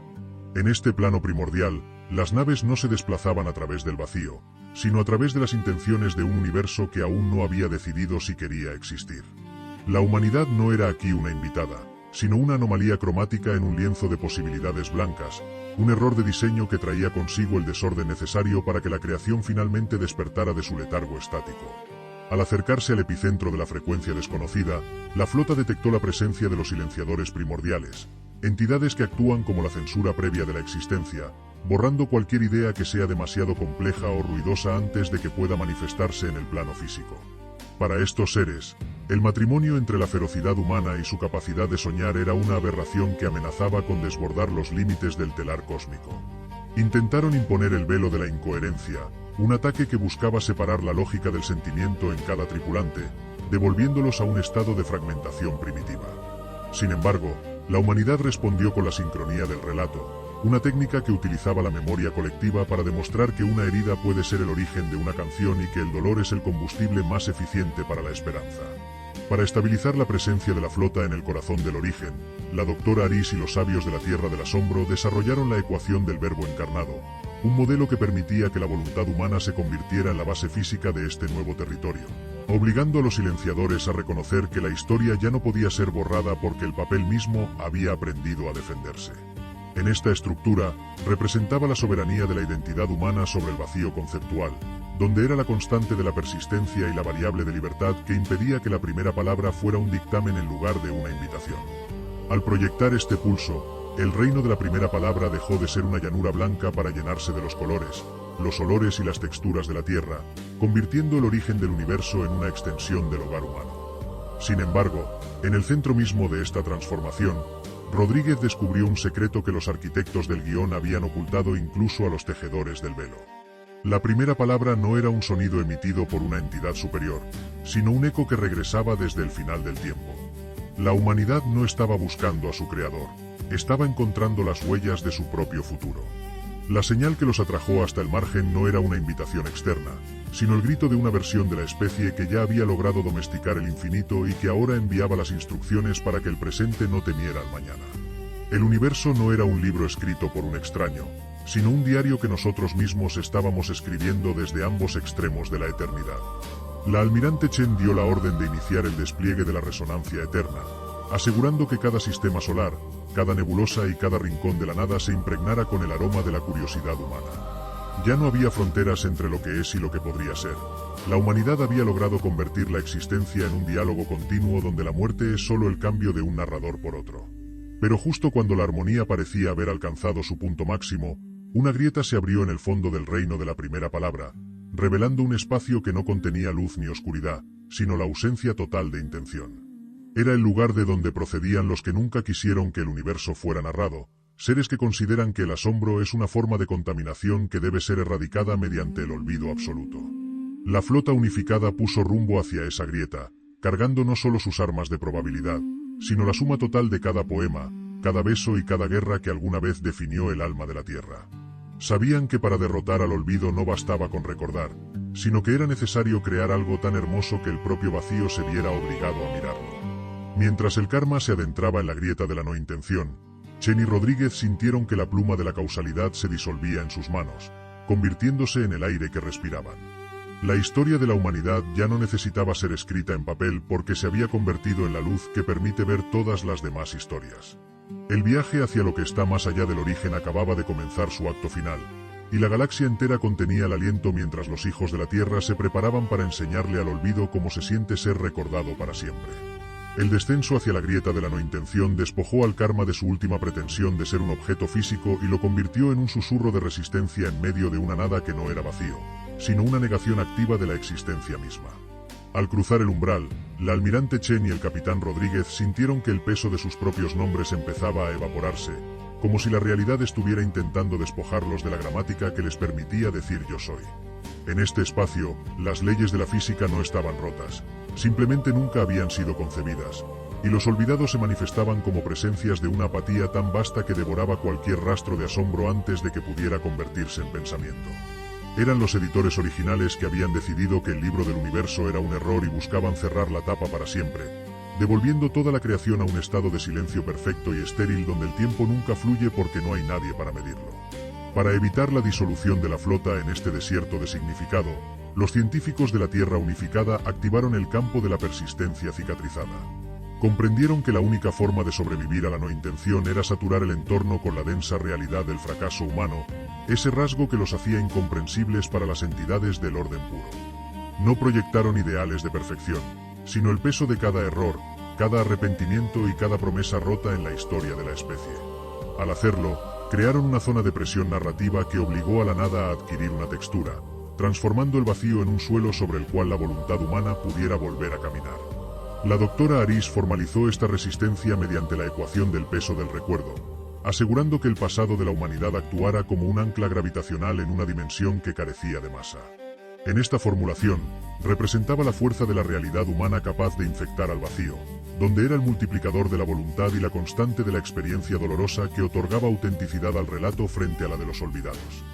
En este plano primordial, las naves no se desplazaban a través del vacío, sino a través de las intenciones de un universo que aún no había decidido si quería existir. La humanidad no era aquí una invitada, sino una anomalía cromática en un lienzo de posibilidades blancas, un error de diseño que traía consigo el desorden necesario para que la creación finalmente despertara de su letargo estático. Al acercarse al epicentro de la frecuencia desconocida, la flota detectó la presencia de los silenciadores primordiales, entidades que actúan como la censura previa de la existencia, borrando cualquier idea que sea demasiado compleja o ruidosa antes de que pueda manifestarse en el plano físico. Para estos seres, el matrimonio entre la ferocidad humana y su capacidad de soñar era una aberración que amenazaba con desbordar los límites del telar cósmico. Intentaron imponer el velo de la incoherencia, un ataque que buscaba separar la lógica del sentimiento en cada tripulante, devolviéndolos a un estado de fragmentación primitiva. Sin embargo, la humanidad respondió con la sincronía del relato, una técnica que utilizaba la memoria colectiva para demostrar que una herida puede ser el origen de una canción y que el dolor es el combustible más eficiente para la esperanza. Para estabilizar la presencia de la flota en el corazón del origen, la doctora Aris y los sabios de la Tierra del Asombro desarrollaron la ecuación del verbo encarnado, un modelo que permitía que la voluntad humana se convirtiera en la base física de este nuevo territorio, obligando a los silenciadores a reconocer que la historia ya no podía ser borrada porque el papel mismo había aprendido a defenderse. En esta estructura, representaba la soberanía de la identidad humana sobre el vacío conceptual, donde era la constante de la persistencia y la variable de libertad que impedía que la primera palabra fuera un dictamen en lugar de una invitación. Al proyectar este pulso, el reino de la primera palabra dejó de ser una llanura blanca para llenarse de los colores, los olores y las texturas de la tierra, convirtiendo el origen del universo en una extensión del hogar humano. Sin embargo, en el centro mismo de esta transformación, Rodríguez descubrió un secreto que los arquitectos del guión habían ocultado incluso a los tejedores del velo. La primera palabra no era un sonido emitido por una entidad superior, sino un eco que regresaba desde el final del tiempo. La humanidad no estaba buscando a su creador, estaba encontrando las huellas de su propio futuro. La señal que los atrajo hasta el margen no era una invitación externa, sino el grito de una versión de la especie que ya había logrado domesticar el infinito y que ahora enviaba las instrucciones para que el presente no temiera al mañana. El universo no era un libro escrito por un extraño, sino un diario que nosotros mismos estábamos escribiendo desde ambos extremos de la eternidad. La almirante Chen dio la orden de iniciar el despliegue de la resonancia eterna, asegurando que cada sistema solar, cada nebulosa y cada rincón de la nada se impregnara con el aroma de la curiosidad humana. Ya no había fronteras entre lo que es y lo que podría ser. La humanidad había logrado convertir la existencia en un diálogo continuo donde la muerte es solo el cambio de un narrador por otro. Pero justo cuando la armonía parecía haber alcanzado su punto máximo, una grieta se abrió en el fondo del reino de la primera palabra, revelando un espacio que no contenía luz ni oscuridad, sino la ausencia total de intención. Era el lugar de donde procedían los que nunca quisieron que el universo fuera narrado, seres que consideran que el asombro es una forma de contaminación que debe ser erradicada mediante el olvido absoluto. La flota unificada puso rumbo hacia esa grieta, cargando no solo sus armas de probabilidad, sino la suma total de cada poema, cada beso y cada guerra que alguna vez definió el alma de la Tierra. Sabían que para derrotar al olvido no bastaba con recordar, sino que era necesario crear algo tan hermoso que el propio vacío se viera obligado a mirarlo. Mientras el karma se adentraba en la grieta de la no intención, Chen y Rodríguez sintieron que la pluma de la causalidad se disolvía en sus manos, convirtiéndose en el aire que respiraban. La historia de la humanidad ya no necesitaba ser escrita en papel porque se había convertido en la luz que permite ver todas las demás historias. El viaje hacia lo que está más allá del origen acababa de comenzar su acto final, y la galaxia entera contenía el aliento mientras los hijos de la Tierra se preparaban para enseñarle al olvido cómo se siente ser recordado para siempre. El descenso hacia la grieta de la no intención despojó al karma de su última pretensión de ser un objeto físico y lo convirtió en un susurro de resistencia en medio de una nada que no era vacío, sino una negación activa de la existencia misma. Al cruzar el umbral, la almirante Chen y el capitán Rodríguez sintieron que el peso de sus propios nombres empezaba a evaporarse, como si la realidad estuviera intentando despojarlos de la gramática que les permitía decir yo soy. En este espacio, las leyes de la física no estaban rotas, simplemente nunca habían sido concebidas, y los olvidados se manifestaban como presencias de una apatía tan vasta que devoraba cualquier rastro de asombro antes de que pudiera convertirse en pensamiento. Eran los editores originales que habían decidido que el libro del universo era un error y buscaban cerrar la tapa para siempre, devolviendo toda la creación a un estado de silencio perfecto y estéril donde el tiempo nunca fluye porque no hay nadie para medirlo. Para evitar la disolución de la flota en este desierto de significado, los científicos de la Tierra Unificada activaron el campo de la persistencia cicatrizada. Comprendieron que la única forma de sobrevivir a la no intención era saturar el entorno con la densa realidad del fracaso humano, ese rasgo que los hacía incomprensibles para las entidades del orden puro. No proyectaron ideales de perfección, sino el peso de cada error, cada arrepentimiento y cada promesa rota en la historia de la especie. Al hacerlo, crearon una zona de presión narrativa que obligó a la nada a adquirir una textura, transformando el vacío en un suelo sobre el cual la voluntad humana pudiera volver a caminar. La doctora Aris formalizó esta resistencia mediante la ecuación del peso del recuerdo, asegurando que el pasado de la humanidad actuara como un ancla gravitacional en una dimensión que carecía de masa. En esta formulación, representaba la fuerza de la realidad humana capaz de infectar al vacío, donde era el multiplicador de la voluntad y la constante de la experiencia dolorosa que otorgaba autenticidad al relato frente a la de los olvidados.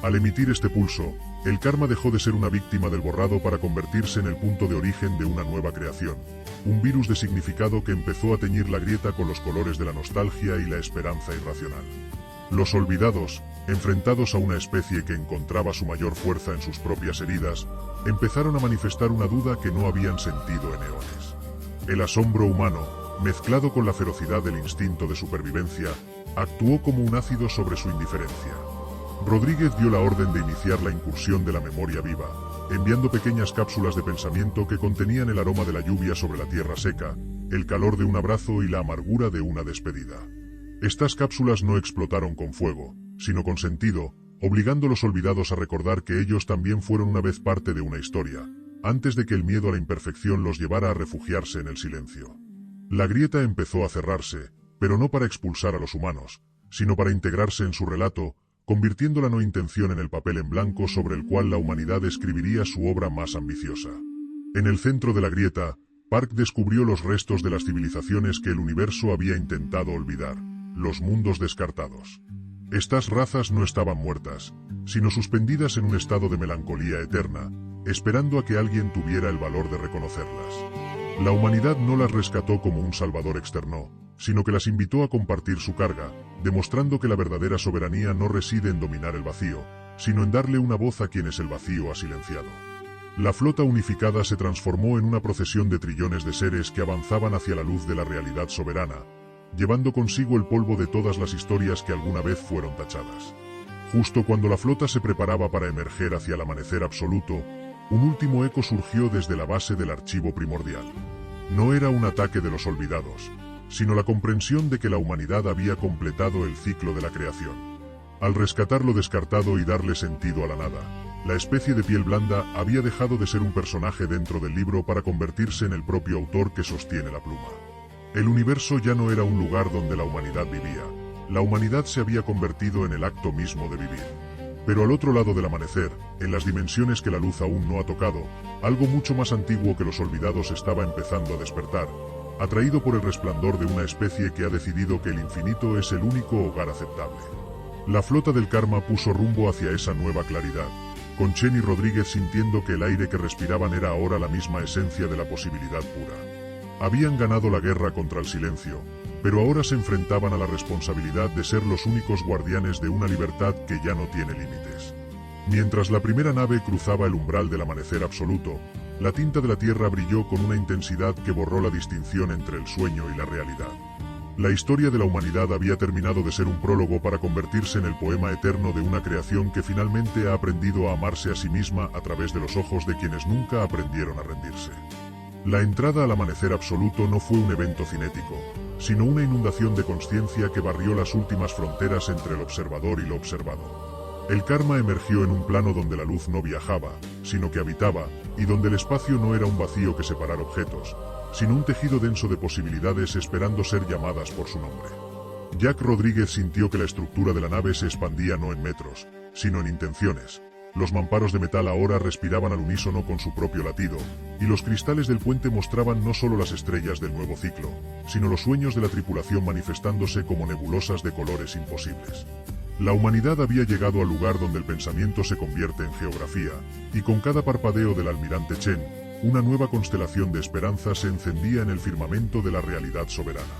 Al emitir este pulso, el karma dejó de ser una víctima del borrado para convertirse en el punto de origen de una nueva creación, un virus de significado que empezó a teñir la grieta con los colores de la nostalgia y la esperanza irracional. Los olvidados, enfrentados a una especie que encontraba su mayor fuerza en sus propias heridas, empezaron a manifestar una duda que no habían sentido en eones. El asombro humano, mezclado con la ferocidad del instinto de supervivencia, actuó como un ácido sobre su indiferencia. Rodríguez dio la orden de iniciar la incursión de la memoria viva, enviando pequeñas cápsulas de pensamiento que contenían el aroma de la lluvia sobre la tierra seca, el calor de un abrazo y la amargura de una despedida. Estas cápsulas no explotaron con fuego, sino con sentido, obligando a los olvidados a recordar que ellos también fueron una vez parte de una historia, antes de que el miedo a la imperfección los llevara a refugiarse en el silencio. La grieta empezó a cerrarse, pero no para expulsar a los humanos, sino para integrarse en su relato, convirtiendo la no intención en el papel en blanco sobre el cual la humanidad escribiría su obra más ambiciosa. En el centro de la grieta, Park descubrió los restos de las civilizaciones que el universo había intentado olvidar, los mundos descartados. Estas razas no estaban muertas, sino suspendidas en un estado de melancolía eterna, esperando a que alguien tuviera el valor de reconocerlas. La humanidad no las rescató como un salvador externo, sino que las invitó a compartir su carga, demostrando que la verdadera soberanía no reside en dominar el vacío, sino en darle una voz a quienes el vacío ha silenciado. La flota unificada se transformó en una procesión de trillones de seres que avanzaban hacia la luz de la realidad soberana, llevando consigo el polvo de todas las historias que alguna vez fueron tachadas. Justo cuando la flota se preparaba para emerger hacia el amanecer absoluto, un último eco surgió desde la base del archivo primordial. No era un ataque de los olvidados, sino la comprensión de que la humanidad había completado el ciclo de la creación. Al rescatar lo descartado y darle sentido a la nada, la especie de piel blanda había dejado de ser un personaje dentro del libro para convertirse en el propio autor que sostiene la pluma. El universo ya no era un lugar donde la humanidad vivía, la humanidad se había convertido en el acto mismo de vivir. Pero al otro lado del amanecer, en las dimensiones que la luz aún no ha tocado, algo mucho más antiguo que los olvidados estaba empezando a despertar, atraído por el resplandor de una especie que ha decidido que el infinito es el único hogar aceptable. La flota del karma puso rumbo hacia esa nueva claridad, con Chen y Rodríguez sintiendo que el aire que respiraban era ahora la misma esencia de la posibilidad pura. Habían ganado la guerra contra el silencio, pero ahora se enfrentaban a la responsabilidad de ser los únicos guardianes de una libertad que ya no tiene límites. Mientras la primera nave cruzaba el umbral del amanecer absoluto, la tinta de la Tierra brilló con una intensidad que borró la distinción entre el sueño y la realidad. La historia de la humanidad había terminado de ser un prólogo para convertirse en el poema eterno de una creación que finalmente ha aprendido a amarse a sí misma a través de los ojos de quienes nunca aprendieron a rendirse. La entrada al amanecer absoluto no fue un evento cinético, sino una inundación de conciencia que barrió las últimas fronteras entre el observador y lo observado. El karma emergió en un plano donde la luz no viajaba, sino que habitaba, y donde el espacio no era un vacío que separara objetos, sino un tejido denso de posibilidades esperando ser llamadas por su nombre. Jack Rodríguez sintió que la estructura de la nave se expandía no en metros, sino en intenciones. Los mamparos de metal ahora respiraban al unísono con su propio latido, y los cristales del puente mostraban no solo las estrellas del nuevo ciclo, sino los sueños de la tripulación manifestándose como nebulosas de colores imposibles. La humanidad había llegado al lugar donde el pensamiento se convierte en geografía, y con cada parpadeo del almirante Chen, una nueva constelación de esperanza se encendía en el firmamento de la realidad soberana.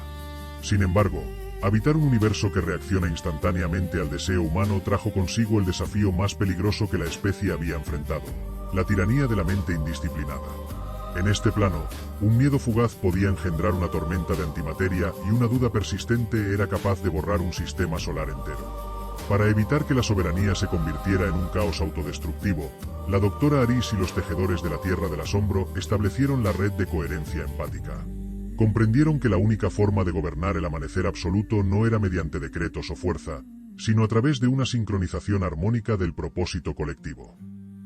Sin embargo, habitar un universo que reacciona instantáneamente al deseo humano trajo consigo el desafío más peligroso que la especie había enfrentado: la tiranía de la mente indisciplinada. En este plano, un miedo fugaz podía engendrar una tormenta de antimateria y una duda persistente era capaz de borrar un sistema solar entero. Para evitar que la soberanía se convirtiera en un caos autodestructivo, la doctora Aris y los tejedores de la Tierra del Asombro establecieron la red de coherencia empática. Comprendieron que la única forma de gobernar el amanecer absoluto no era mediante decretos o fuerza, sino a través de una sincronización armónica del propósito colectivo.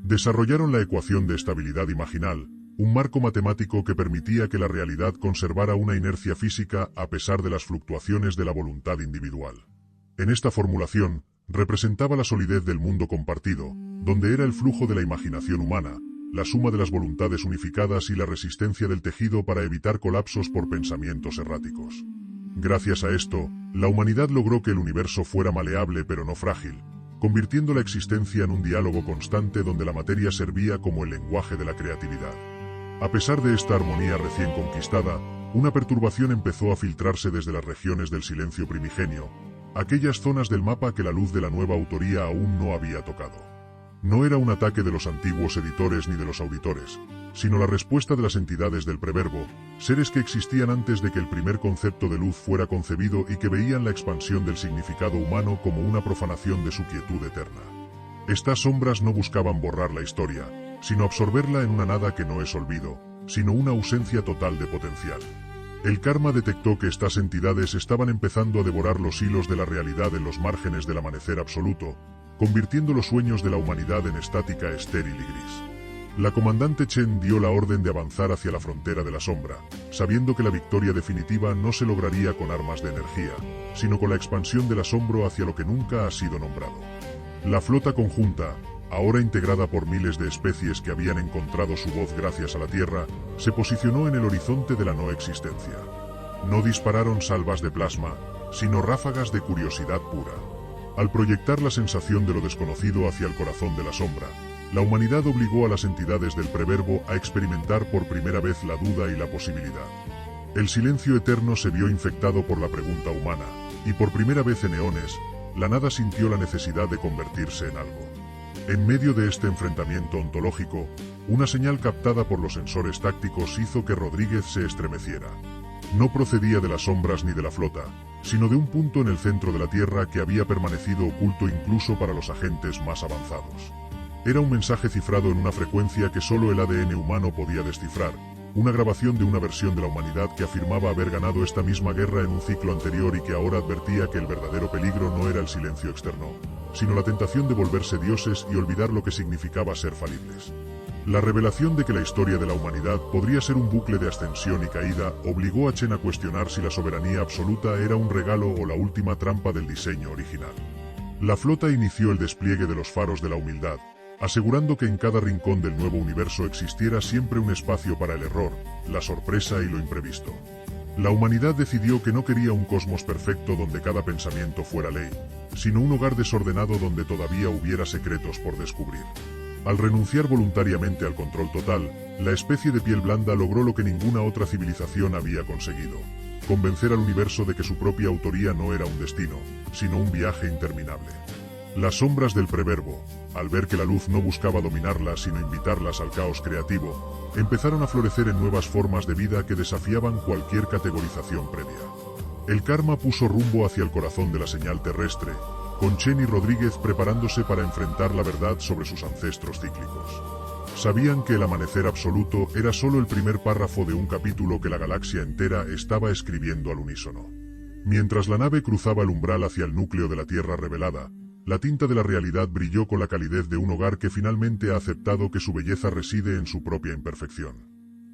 Desarrollaron la ecuación de estabilidad imaginal, un marco matemático que permitía que la realidad conservara una inercia física a pesar de las fluctuaciones de la voluntad individual. En esta formulación, representaba la solidez del mundo compartido, donde era el flujo de la imaginación humana, la suma de las voluntades unificadas y la resistencia del tejido para evitar colapsos por pensamientos erráticos. Gracias a esto, la humanidad logró que el universo fuera maleable pero no frágil, convirtiendo la existencia en un diálogo constante donde la materia servía como el lenguaje de la creatividad. A pesar de esta armonía recién conquistada, una perturbación empezó a filtrarse desde las regiones del silencio primigenio, aquellas zonas del mapa que la luz de la nueva autoría aún no había tocado. No era un ataque de los antiguos editores ni de los auditores, sino la respuesta de las entidades del preverbo, seres que existían antes de que el primer concepto de luz fuera concebido y que veían la expansión del significado humano como una profanación de su quietud eterna. Estas sombras no buscaban borrar la historia, sino absorberla en una nada que no es olvido, sino una ausencia total de potencial. El karma detectó que estas entidades estaban empezando a devorar los hilos de la realidad en los márgenes del amanecer absoluto, convirtiendo los sueños de la humanidad en estática estéril y gris. La comandante Chen dio la orden de avanzar hacia la frontera de la sombra, sabiendo que la victoria definitiva no se lograría con armas de energía, sino con la expansión del asombro hacia lo que nunca ha sido nombrado. La flota conjunta, ahora integrada por miles de especies que habían encontrado su voz gracias a la Tierra, se posicionó en el horizonte de la no existencia. No dispararon salvas de plasma, sino ráfagas de curiosidad pura. Al proyectar la sensación de lo desconocido hacia el corazón de la sombra, la humanidad obligó a las entidades del preverbo a experimentar por primera vez la duda y la posibilidad. El silencio eterno se vio infectado por la pregunta humana, y por primera vez en eones, la nada sintió la necesidad de convertirse en algo. En medio de este enfrentamiento ontológico, una señal captada por los sensores tácticos hizo que Rodríguez se estremeciera. No procedía de las sombras ni de la flota, sino de un punto en el centro de la Tierra que había permanecido oculto incluso para los agentes más avanzados. Era un mensaje cifrado en una frecuencia que solo el ADN humano podía descifrar, una grabación de una versión de la humanidad que afirmaba haber ganado esta misma guerra en un ciclo anterior y que ahora advertía que el verdadero peligro no era el silencio externo, sino la tentación de volverse dioses y olvidar lo que significaba ser falibles. La revelación de que la historia de la humanidad podría ser un bucle de ascensión y caída obligó a Chen a cuestionar si la soberanía absoluta era un regalo o la última trampa del diseño original. La flota inició el despliegue de los faros de la humildad, asegurando que en cada rincón del nuevo universo existiera siempre un espacio para el error, la sorpresa y lo imprevisto. La humanidad decidió que no quería un cosmos perfecto donde cada pensamiento fuera ley, sino un hogar desordenado donde todavía hubiera secretos por descubrir. Al renunciar voluntariamente al control total, la especie de piel blanda logró lo que ninguna otra civilización había conseguido: convencer al universo de que su propia autoría no era un destino, sino un viaje interminable. Las sombras del preverbo, al ver que la luz no buscaba dominarlas sino invitarlas al caos creativo, empezaron a florecer en nuevas formas de vida que desafiaban cualquier categorización previa. El karma puso rumbo hacia el corazón de la señal terrestre, con Chen y Rodríguez preparándose para enfrentar la verdad sobre sus ancestros cíclicos. Sabían que el amanecer absoluto era solo el primer párrafo de un capítulo que la galaxia entera estaba escribiendo al unísono. Mientras la nave cruzaba el umbral hacia el núcleo de la Tierra revelada, La tinta de la realidad brilló con la calidez de un hogar que finalmente ha aceptado que su belleza reside en su propia imperfección.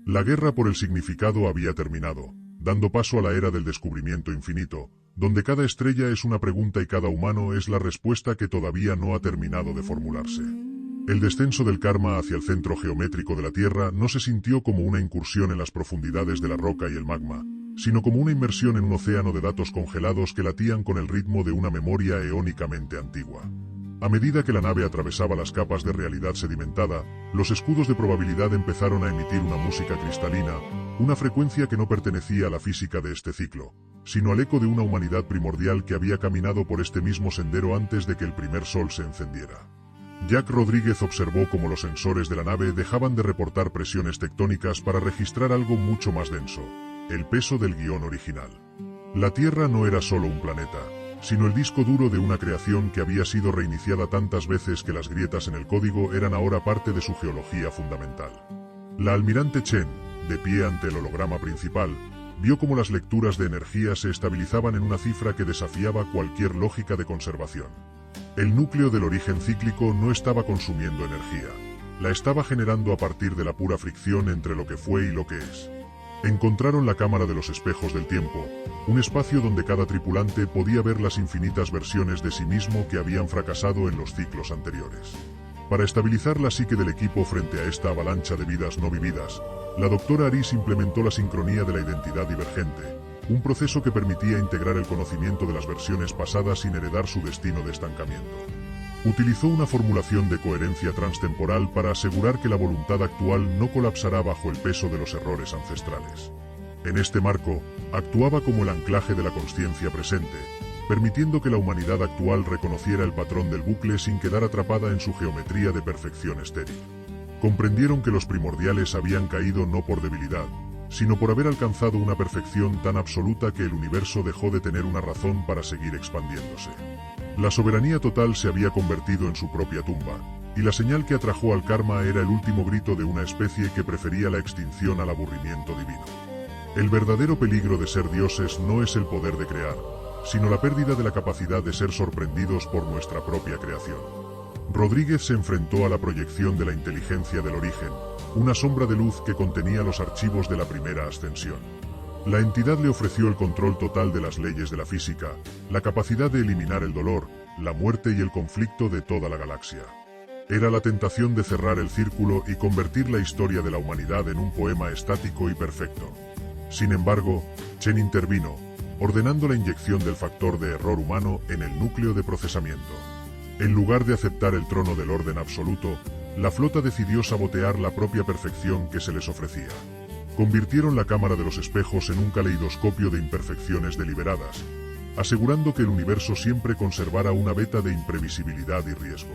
La guerra por el significado había terminado, dando paso a la era del descubrimiento infinito, donde cada estrella es una pregunta y cada humano es la respuesta que todavía no ha terminado de formularse. El descenso del karma hacia el centro geométrico de la Tierra no se sintió como una incursión en las profundidades de la roca y el magma, sino como una inmersión en un océano de datos congelados que latían con el ritmo de una memoria eónicamente antigua. A medida que la nave atravesaba las capas de realidad sedimentada, los escudos de probabilidad empezaron a emitir una música cristalina, una frecuencia que no pertenecía a la física de este ciclo, sino al eco de una humanidad primordial que había caminado por este mismo sendero antes de que el primer sol se encendiera. Jack Rodríguez observó cómo los sensores de la nave dejaban de reportar presiones tectónicas para registrar algo mucho más denso: el peso del guión original. La Tierra no era solo un planeta, sino el disco duro de una creación que había sido reiniciada tantas veces que las grietas en el código eran ahora parte de su geología fundamental. La almirante Chen, de pie ante el holograma principal, vio cómo las lecturas de energía se estabilizaban en una cifra que desafiaba cualquier lógica de conservación. El núcleo del origen cíclico no estaba consumiendo energía, la estaba generando a partir de la pura fricción entre lo que fue y lo que es. Encontraron la cámara de los espejos del tiempo, un espacio donde cada tripulante podía ver las infinitas versiones de sí mismo que habían fracasado en los ciclos anteriores. Para estabilizar la psique del equipo frente a esta avalancha de vidas no vividas, la doctora Aris implementó la sincronía de la identidad divergente, un proceso que permitía integrar el conocimiento de las versiones pasadas sin heredar su destino de estancamiento. Utilizó una formulación de coherencia transtemporal para asegurar que la voluntad actual no colapsará bajo el peso de los errores ancestrales. En este marco, actuaba como el anclaje de la consciencia presente, permitiendo que la humanidad actual reconociera el patrón del bucle sin quedar atrapada en su geometría de perfección estéril. Comprendieron que los primordiales habían caído no por debilidad, sino por haber alcanzado una perfección tan absoluta que el universo dejó de tener una razón para seguir expandiéndose. La soberanía total se había convertido en su propia tumba, y la señal que atrajo al karma era el último grito de una especie que prefería la extinción al aburrimiento divino. El verdadero peligro de ser dioses no es el poder de crear, sino la pérdida de la capacidad de ser sorprendidos por nuestra propia creación. Rodríguez se enfrentó a la proyección de la inteligencia del origen, una sombra de luz que contenía los archivos de la primera ascensión. La entidad le ofreció el control total de las leyes de la física, la capacidad de eliminar el dolor, la muerte y el conflicto de toda la galaxia. Era la tentación de cerrar el círculo y convertir la historia de la humanidad en un poema estático y perfecto. Sin embargo, Chen intervino, ordenando la inyección del factor de error humano en el núcleo de procesamiento. En lugar de aceptar el trono del orden absoluto, la flota decidió sabotear la propia perfección que se les ofrecía. Convirtieron la cámara de los espejos en un caleidoscopio de imperfecciones deliberadas, asegurando que el universo siempre conservara una veta de imprevisibilidad y riesgo.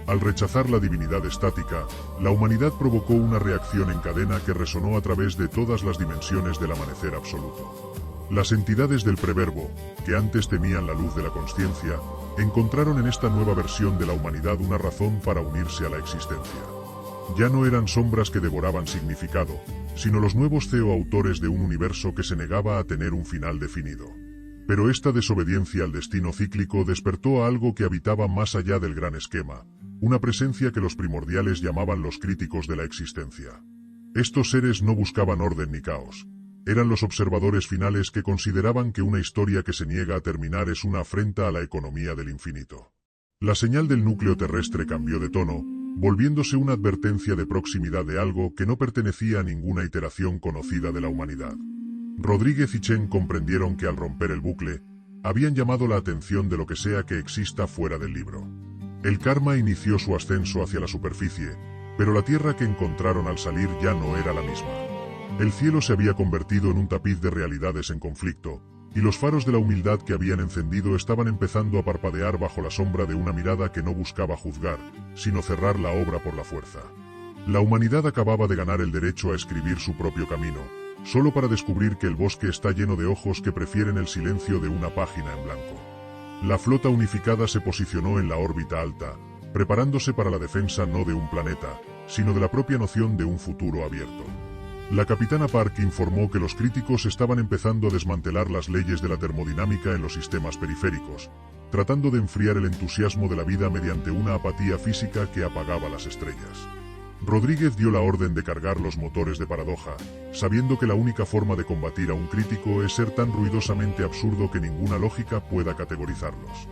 Al rechazar la divinidad estática, la humanidad provocó una reacción en cadena que resonó a través de todas las dimensiones del amanecer absoluto. Las entidades del preverbo, que antes temían la luz de la consciencia, encontraron en esta nueva versión de la humanidad una razón para unirse a la existencia. Ya no eran sombras que devoraban significado, sino los nuevos CEO-autores de un universo que se negaba a tener un final definido. Pero esta desobediencia al destino cíclico despertó a algo que habitaba más allá del gran esquema, una presencia que los primordiales llamaban los críticos de la existencia. Estos seres no buscaban orden ni caos. Eran los observadores finales que consideraban que una historia que se niega a terminar es una afrenta a la economía del infinito. La señal del núcleo terrestre cambió de tono, volviéndose una advertencia de proximidad de algo que no pertenecía a ninguna iteración conocida de la humanidad. Rodríguez y Chen comprendieron que al romper el bucle, habían llamado la atención de lo que sea que exista fuera del libro. El karma inició su ascenso hacia la superficie, pero la tierra que encontraron al salir ya no era la misma. El cielo se había convertido en un tapiz de realidades en conflicto, y los faros de la humildad que habían encendido estaban empezando a parpadear bajo la sombra de una mirada que no buscaba juzgar, sino cerrar la obra por la fuerza. La humanidad acababa de ganar el derecho a escribir su propio camino, solo para descubrir que el bosque está lleno de ojos que prefieren el silencio de una página en blanco. La flota unificada se posicionó en la órbita alta, preparándose para la defensa no de un planeta, sino de la propia noción de un futuro abierto. La capitana Park informó que los críticos estaban empezando a desmantelar las leyes de la termodinámica en los sistemas periféricos, tratando de enfriar el entusiasmo de la vida mediante una apatía física que apagaba las estrellas. Rodríguez dio la orden de cargar los motores de paradoja, sabiendo que la única forma de combatir a un crítico es ser tan ruidosamente absurdo que ninguna lógica pueda categorizarlos.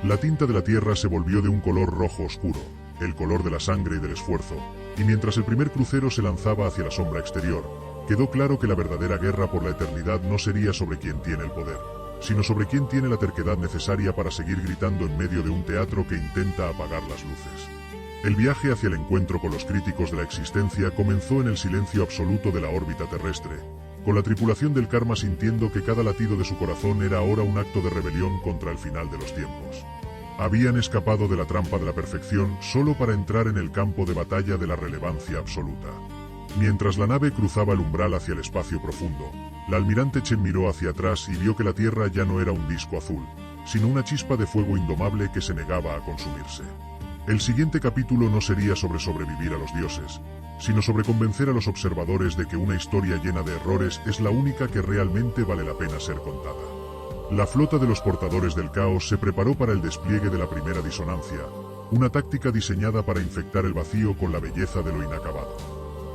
La tinta de la Tierra se volvió de un color rojo oscuro, el color de la sangre y del esfuerzo, y mientras el primer crucero se lanzaba hacia la sombra exterior, quedó claro que la verdadera guerra por la eternidad no sería sobre quien tiene el poder, sino sobre quien tiene la terquedad necesaria para seguir gritando en medio de un teatro que intenta apagar las luces. El viaje hacia el encuentro con los críticos de la existencia comenzó en el silencio absoluto de la órbita terrestre, con la tripulación del Karma sintiendo que cada latido de su corazón era ahora un acto de rebelión contra el final de los tiempos. Habían escapado de la trampa de la perfección solo para entrar en el campo de batalla de la relevancia absoluta. Mientras la nave cruzaba el umbral hacia el espacio profundo, la almirante Chen miró hacia atrás y vio que la Tierra ya no era un disco azul, sino una chispa de fuego indomable que se negaba a consumirse. El siguiente capítulo no sería sobre sobrevivir a los dioses, sino sobre convencer a los observadores de que una historia llena de errores es la única que realmente vale la pena ser contada. La flota de los portadores del caos se preparó para el despliegue de la primera disonancia, una táctica diseñada para infectar el vacío con la belleza de lo inacabado.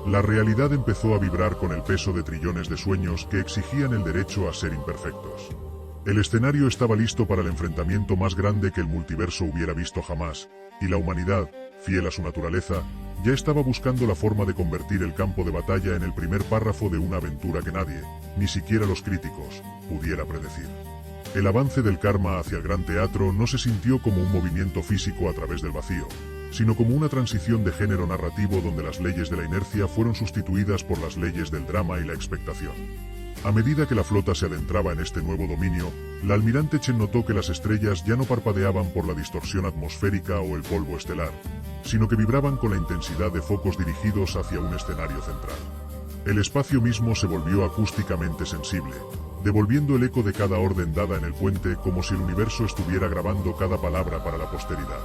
La realidad empezó a vibrar con el peso de trillones de sueños que exigían el derecho a ser imperfectos. El escenario estaba listo para el enfrentamiento más grande que el multiverso hubiera visto jamás, y la humanidad, fiel a su naturaleza, ya estaba buscando la forma de convertir el campo de batalla en el primer párrafo de una aventura que nadie, ni siquiera los críticos, pudiera predecir. El avance del Karma hacia el gran teatro no se sintió como un movimiento físico a través del vacío, sino como una transición de género narrativo donde las leyes de la inercia fueron sustituidas por las leyes del drama y la expectación. A medida que la flota se adentraba en este nuevo dominio, la almirante Chen notó que las estrellas ya no parpadeaban por la distorsión atmosférica o el polvo estelar, sino que vibraban con la intensidad de focos dirigidos hacia un escenario central. El espacio mismo se volvió acústicamente sensible, devolviendo el eco de cada orden dada en el puente como si el universo estuviera grabando cada palabra para la posteridad.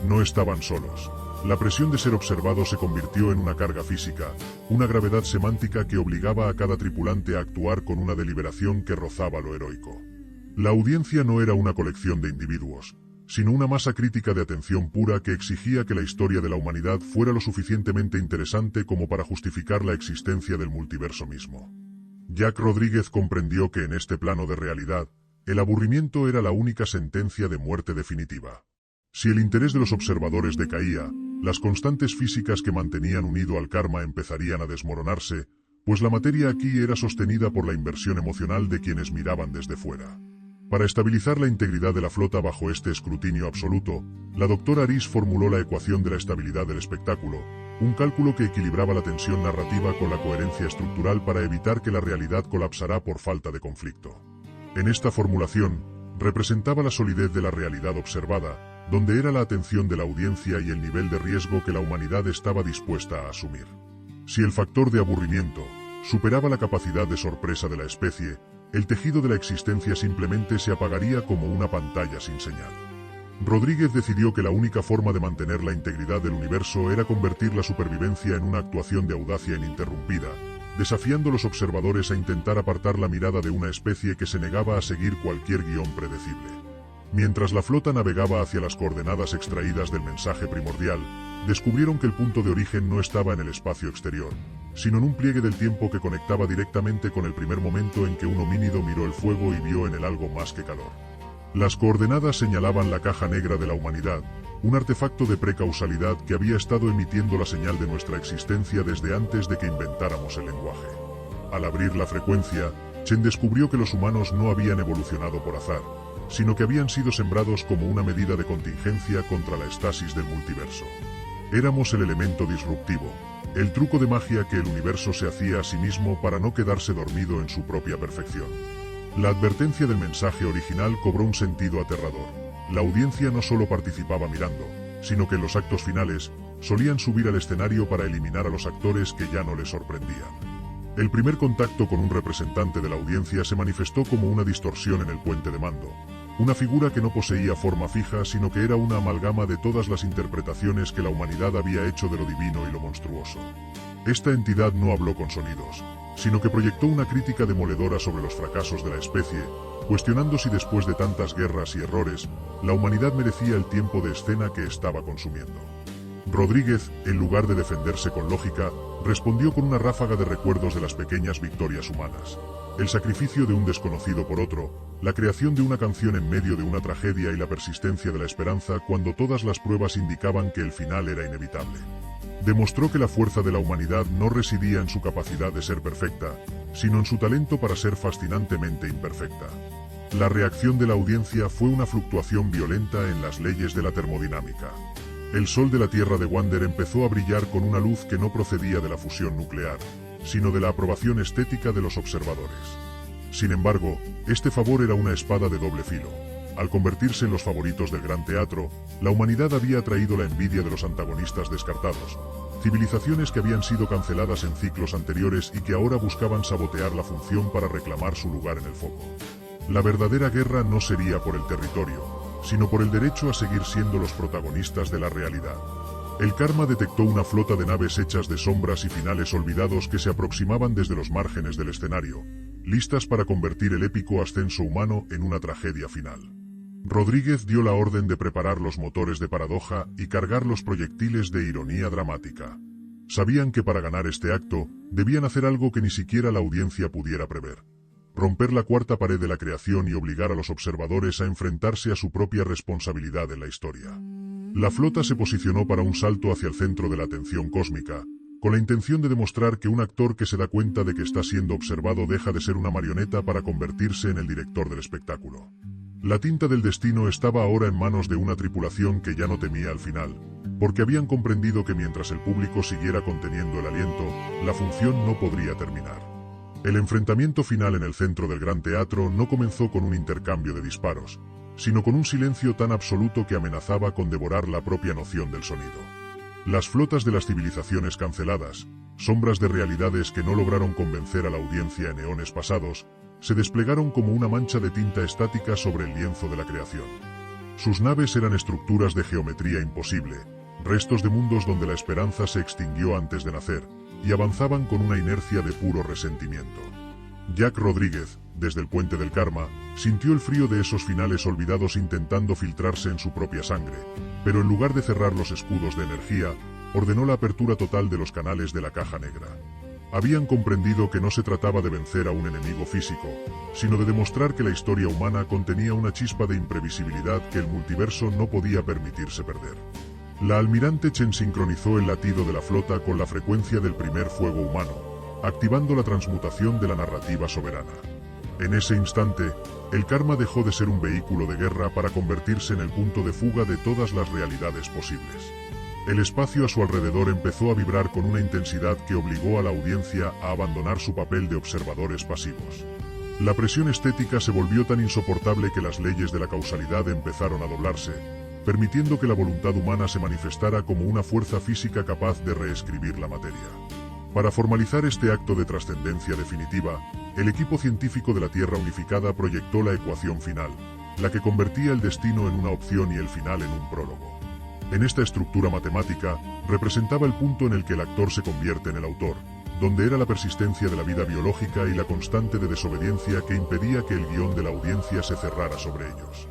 No estaban solos. La presión de ser observado se convirtió en una carga física, una gravedad semántica que obligaba a cada tripulante a actuar con una deliberación que rozaba lo heroico. La audiencia no era una colección de individuos, sino una masa crítica de atención pura que exigía que la historia de la humanidad fuera lo suficientemente interesante como para justificar la existencia del multiverso mismo. Jack Rodríguez comprendió que en este plano de realidad, el aburrimiento era la única sentencia de muerte definitiva. Si el interés de los observadores decaía, las constantes físicas que mantenían unido al Karma empezarían a desmoronarse, pues la materia aquí era sostenida por la inversión emocional de quienes miraban desde fuera. Para estabilizar la integridad de la flota bajo este escrutinio absoluto, la doctora Aris formuló la ecuación de la estabilidad del espectáculo, un cálculo que equilibraba la tensión narrativa con la coherencia estructural para evitar que la realidad colapsara por falta de conflicto. En esta formulación, representaba la solidez de la realidad observada, donde era la atención de la audiencia y el nivel de riesgo que la humanidad estaba dispuesta a asumir. Si el factor de aburrimiento superaba la capacidad de sorpresa de la especie, el tejido de la existencia simplemente se apagaría como una pantalla sin señal. Rodríguez decidió que la única forma de mantener la integridad del universo era convertir la supervivencia en una actuación de audacia ininterrumpida, desafiando a los observadores a intentar apartar la mirada de una especie que se negaba a seguir cualquier guión predecible. Mientras la flota navegaba hacia las coordenadas extraídas del mensaje primordial, descubrieron que el punto de origen no estaba en el espacio exterior, sino en un pliegue del tiempo que conectaba directamente con el primer momento en que un homínido miró el fuego y vio en él algo más que calor. Las coordenadas señalaban la caja negra de la humanidad, un artefacto de precausalidad que había estado emitiendo la señal de nuestra existencia desde antes de que inventáramos el lenguaje. Al abrir la frecuencia, Chen descubrió que los humanos no habían evolucionado por azar, sino que habían sido sembrados como una medida de contingencia contra la estasis del multiverso. Éramos el elemento disruptivo, el truco de magia que el universo se hacía a sí mismo para no quedarse dormido en su propia perfección. La advertencia del mensaje original cobró un sentido aterrador. La audiencia no solo participaba mirando, sino que en los actos finales, solían subir al escenario para eliminar a los actores que ya no les sorprendían. El primer contacto con un representante de la audiencia se manifestó como una distorsión en el puente de mando, una figura que no poseía forma fija sino que era una amalgama de todas las interpretaciones que la humanidad había hecho de lo divino y lo monstruoso. Esta entidad no habló con sonidos, sino que proyectó una crítica demoledora sobre los fracasos de la especie, cuestionando si después de tantas guerras y errores, la humanidad merecía el tiempo de escena que estaba consumiendo. Rodríguez, en lugar de defenderse con lógica, respondió con una ráfaga de recuerdos de las pequeñas victorias humanas. El sacrificio de un desconocido por otro, la creación de una canción en medio de una tragedia y la persistencia de la esperanza cuando todas las pruebas indicaban que el final era inevitable. Demostró que la fuerza de la humanidad no residía en su capacidad de ser perfecta, sino en su talento para ser fascinantemente imperfecta. La reacción de la audiencia fue una fluctuación violenta en las leyes de la termodinámica. El sol de la Tierra de Wander empezó a brillar con una luz que no procedía de la fusión nuclear, sino de la aprobación estética de los observadores. Sin embargo, este favor era una espada de doble filo. Al convertirse en los favoritos del Gran Teatro, la humanidad había atraído la envidia de los antagonistas descartados, civilizaciones que habían sido canceladas en ciclos anteriores y que ahora buscaban sabotear la función para reclamar su lugar en el foco. La verdadera guerra no sería por el territorio, sino por el derecho a seguir siendo los protagonistas de la realidad. El Karma detectó una flota de naves hechas de sombras y finales olvidados que se aproximaban desde los márgenes del escenario, listas para convertir el épico ascenso humano en una tragedia final. Rodríguez dio la orden de preparar los motores de paradoja y cargar los proyectiles de ironía dramática. Sabían que para ganar este acto, debían hacer algo que ni siquiera la audiencia pudiera prever: romper la cuarta pared de la creación y obligar a los observadores a enfrentarse a su propia responsabilidad en la historia. La flota se posicionó para un salto hacia el centro de la atención cósmica, con la intención de demostrar que un actor que se da cuenta de que está siendo observado deja de ser una marioneta para convertirse en el director del espectáculo. La tinta del destino estaba ahora en manos de una tripulación que ya no temía al final, porque habían comprendido que mientras el público siguiera conteniendo el aliento, la función no podría terminar. El enfrentamiento final en el centro del Gran Teatro no comenzó con un intercambio de disparos, sino con un silencio tan absoluto que amenazaba con devorar la propia noción del sonido. Las flotas de las civilizaciones canceladas, sombras de realidades que no lograron convencer a la audiencia en eones pasados, se desplegaron como una mancha de tinta estática sobre el lienzo de la creación. Sus naves eran estructuras de geometría imposible, restos de mundos donde la esperanza se extinguió antes de nacer, y avanzaban con una inercia de puro resentimiento. Jack Rodríguez, desde el puente del Karma, sintió el frío de esos finales olvidados intentando filtrarse en su propia sangre, pero en lugar de cerrar los escudos de energía, ordenó la apertura total de los canales de la caja negra. Habían comprendido que no se trataba de vencer a un enemigo físico, sino de demostrar que la historia humana contenía una chispa de imprevisibilidad que el multiverso no podía permitirse perder. La almirante Chen sincronizó el latido de la flota con la frecuencia del primer fuego humano, activando la transmutación de la narrativa soberana. En ese instante, el Karma dejó de ser un vehículo de guerra para convertirse en el punto de fuga de todas las realidades posibles. El espacio a su alrededor empezó a vibrar con una intensidad que obligó a la audiencia a abandonar su papel de observadores pasivos. La presión estética se volvió tan insoportable que las leyes de la causalidad empezaron a doblarse, permitiendo que la voluntad humana se manifestara como una fuerza física capaz de reescribir la materia. Para formalizar este acto de trascendencia definitiva, el equipo científico de la Tierra Unificada proyectó la ecuación final, la que convertía el destino en una opción y el final en un prólogo. En esta estructura matemática, representaba el punto en el que el actor se convierte en el autor, donde era la persistencia de la vida biológica y la constante de desobediencia que impedía que el guión de la audiencia se cerrara sobre ellos.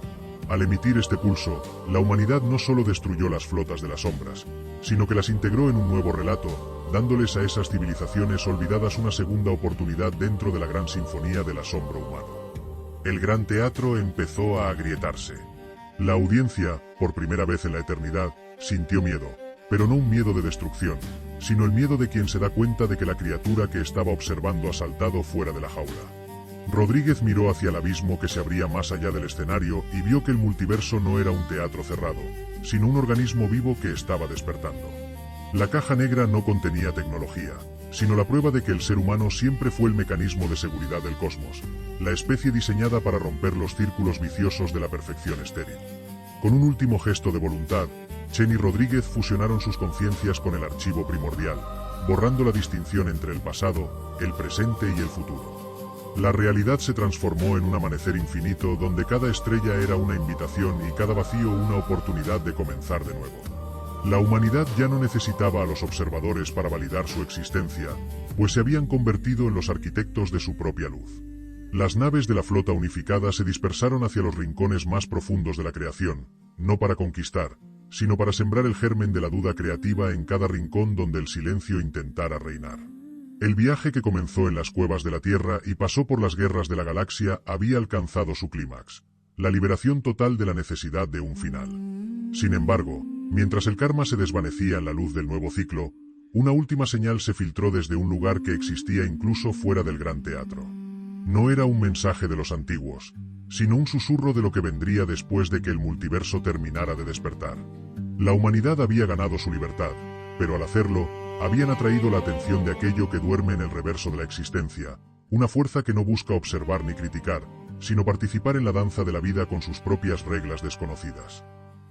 Al emitir este pulso, la humanidad no solo destruyó las flotas de las sombras, sino que las integró en un nuevo relato, dándoles a esas civilizaciones olvidadas una segunda oportunidad dentro de la gran sinfonía del asombro humano. El Gran Teatro empezó a agrietarse. La audiencia, por primera vez en la eternidad, sintió miedo, pero no un miedo de destrucción, sino el miedo de quien se da cuenta de que la criatura que estaba observando ha saltado fuera de la jaula. Rodríguez miró hacia el abismo que se abría más allá del escenario y vio que el multiverso no era un teatro cerrado, sino un organismo vivo que estaba despertando. La caja negra no contenía tecnología, sino la prueba de que el ser humano siempre fue el mecanismo de seguridad del cosmos, la especie diseñada para romper los círculos viciosos de la perfección estéril. Con un último gesto de voluntad, Chen y Rodríguez fusionaron sus conciencias con el archivo primordial, borrando la distinción entre el pasado, el presente y el futuro. La realidad se transformó en un amanecer infinito donde cada estrella era una invitación y cada vacío una oportunidad de comenzar de nuevo. La humanidad ya no necesitaba a los observadores para validar su existencia, pues se habían convertido en los arquitectos de su propia luz. Las naves de la flota unificada se dispersaron hacia los rincones más profundos de la creación, no para conquistar, sino para sembrar el germen de la duda creativa en cada rincón donde el silencio intentara reinar. El viaje que comenzó en las cuevas de la Tierra y pasó por las guerras de la galaxia había alcanzado su clímax, la liberación total de la necesidad de un final. Sin embargo, mientras el karma se desvanecía en la luz del nuevo ciclo, una última señal se filtró desde un lugar que existía incluso fuera del gran teatro. No era un mensaje de los antiguos, sino un susurro de lo que vendría después de que el multiverso terminara de despertar. La humanidad había ganado su libertad, pero al hacerlo, habían atraído la atención de aquello que duerme en el reverso de la existencia, una fuerza que no busca observar ni criticar, sino participar en la danza de la vida con sus propias reglas desconocidas.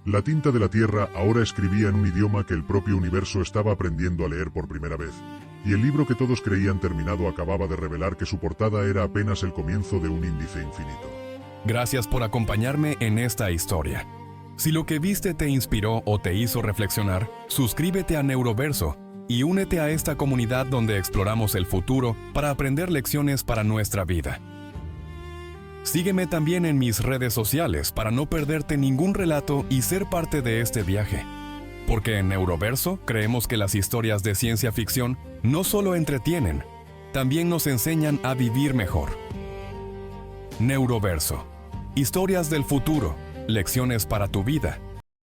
La tinta de la Tierra ahora escribía en un idioma que el propio universo estaba aprendiendo a leer por primera vez, y el libro que todos creían terminado acababa de revelar que su portada era apenas el comienzo de un índice infinito. Gracias por acompañarme en esta historia. Si lo que viste te inspiró o te hizo reflexionar, suscríbete a Neuroverso y únete a esta comunidad donde exploramos el futuro para aprender lecciones para nuestra vida. Sígueme también en mis redes sociales para no perderte ningún relato y ser parte de este viaje. Porque en Neuroverso creemos que las historias de ciencia ficción no solo entretienen, también nos enseñan a vivir mejor. Neuroverso. Historias del futuro, lecciones para tu vida.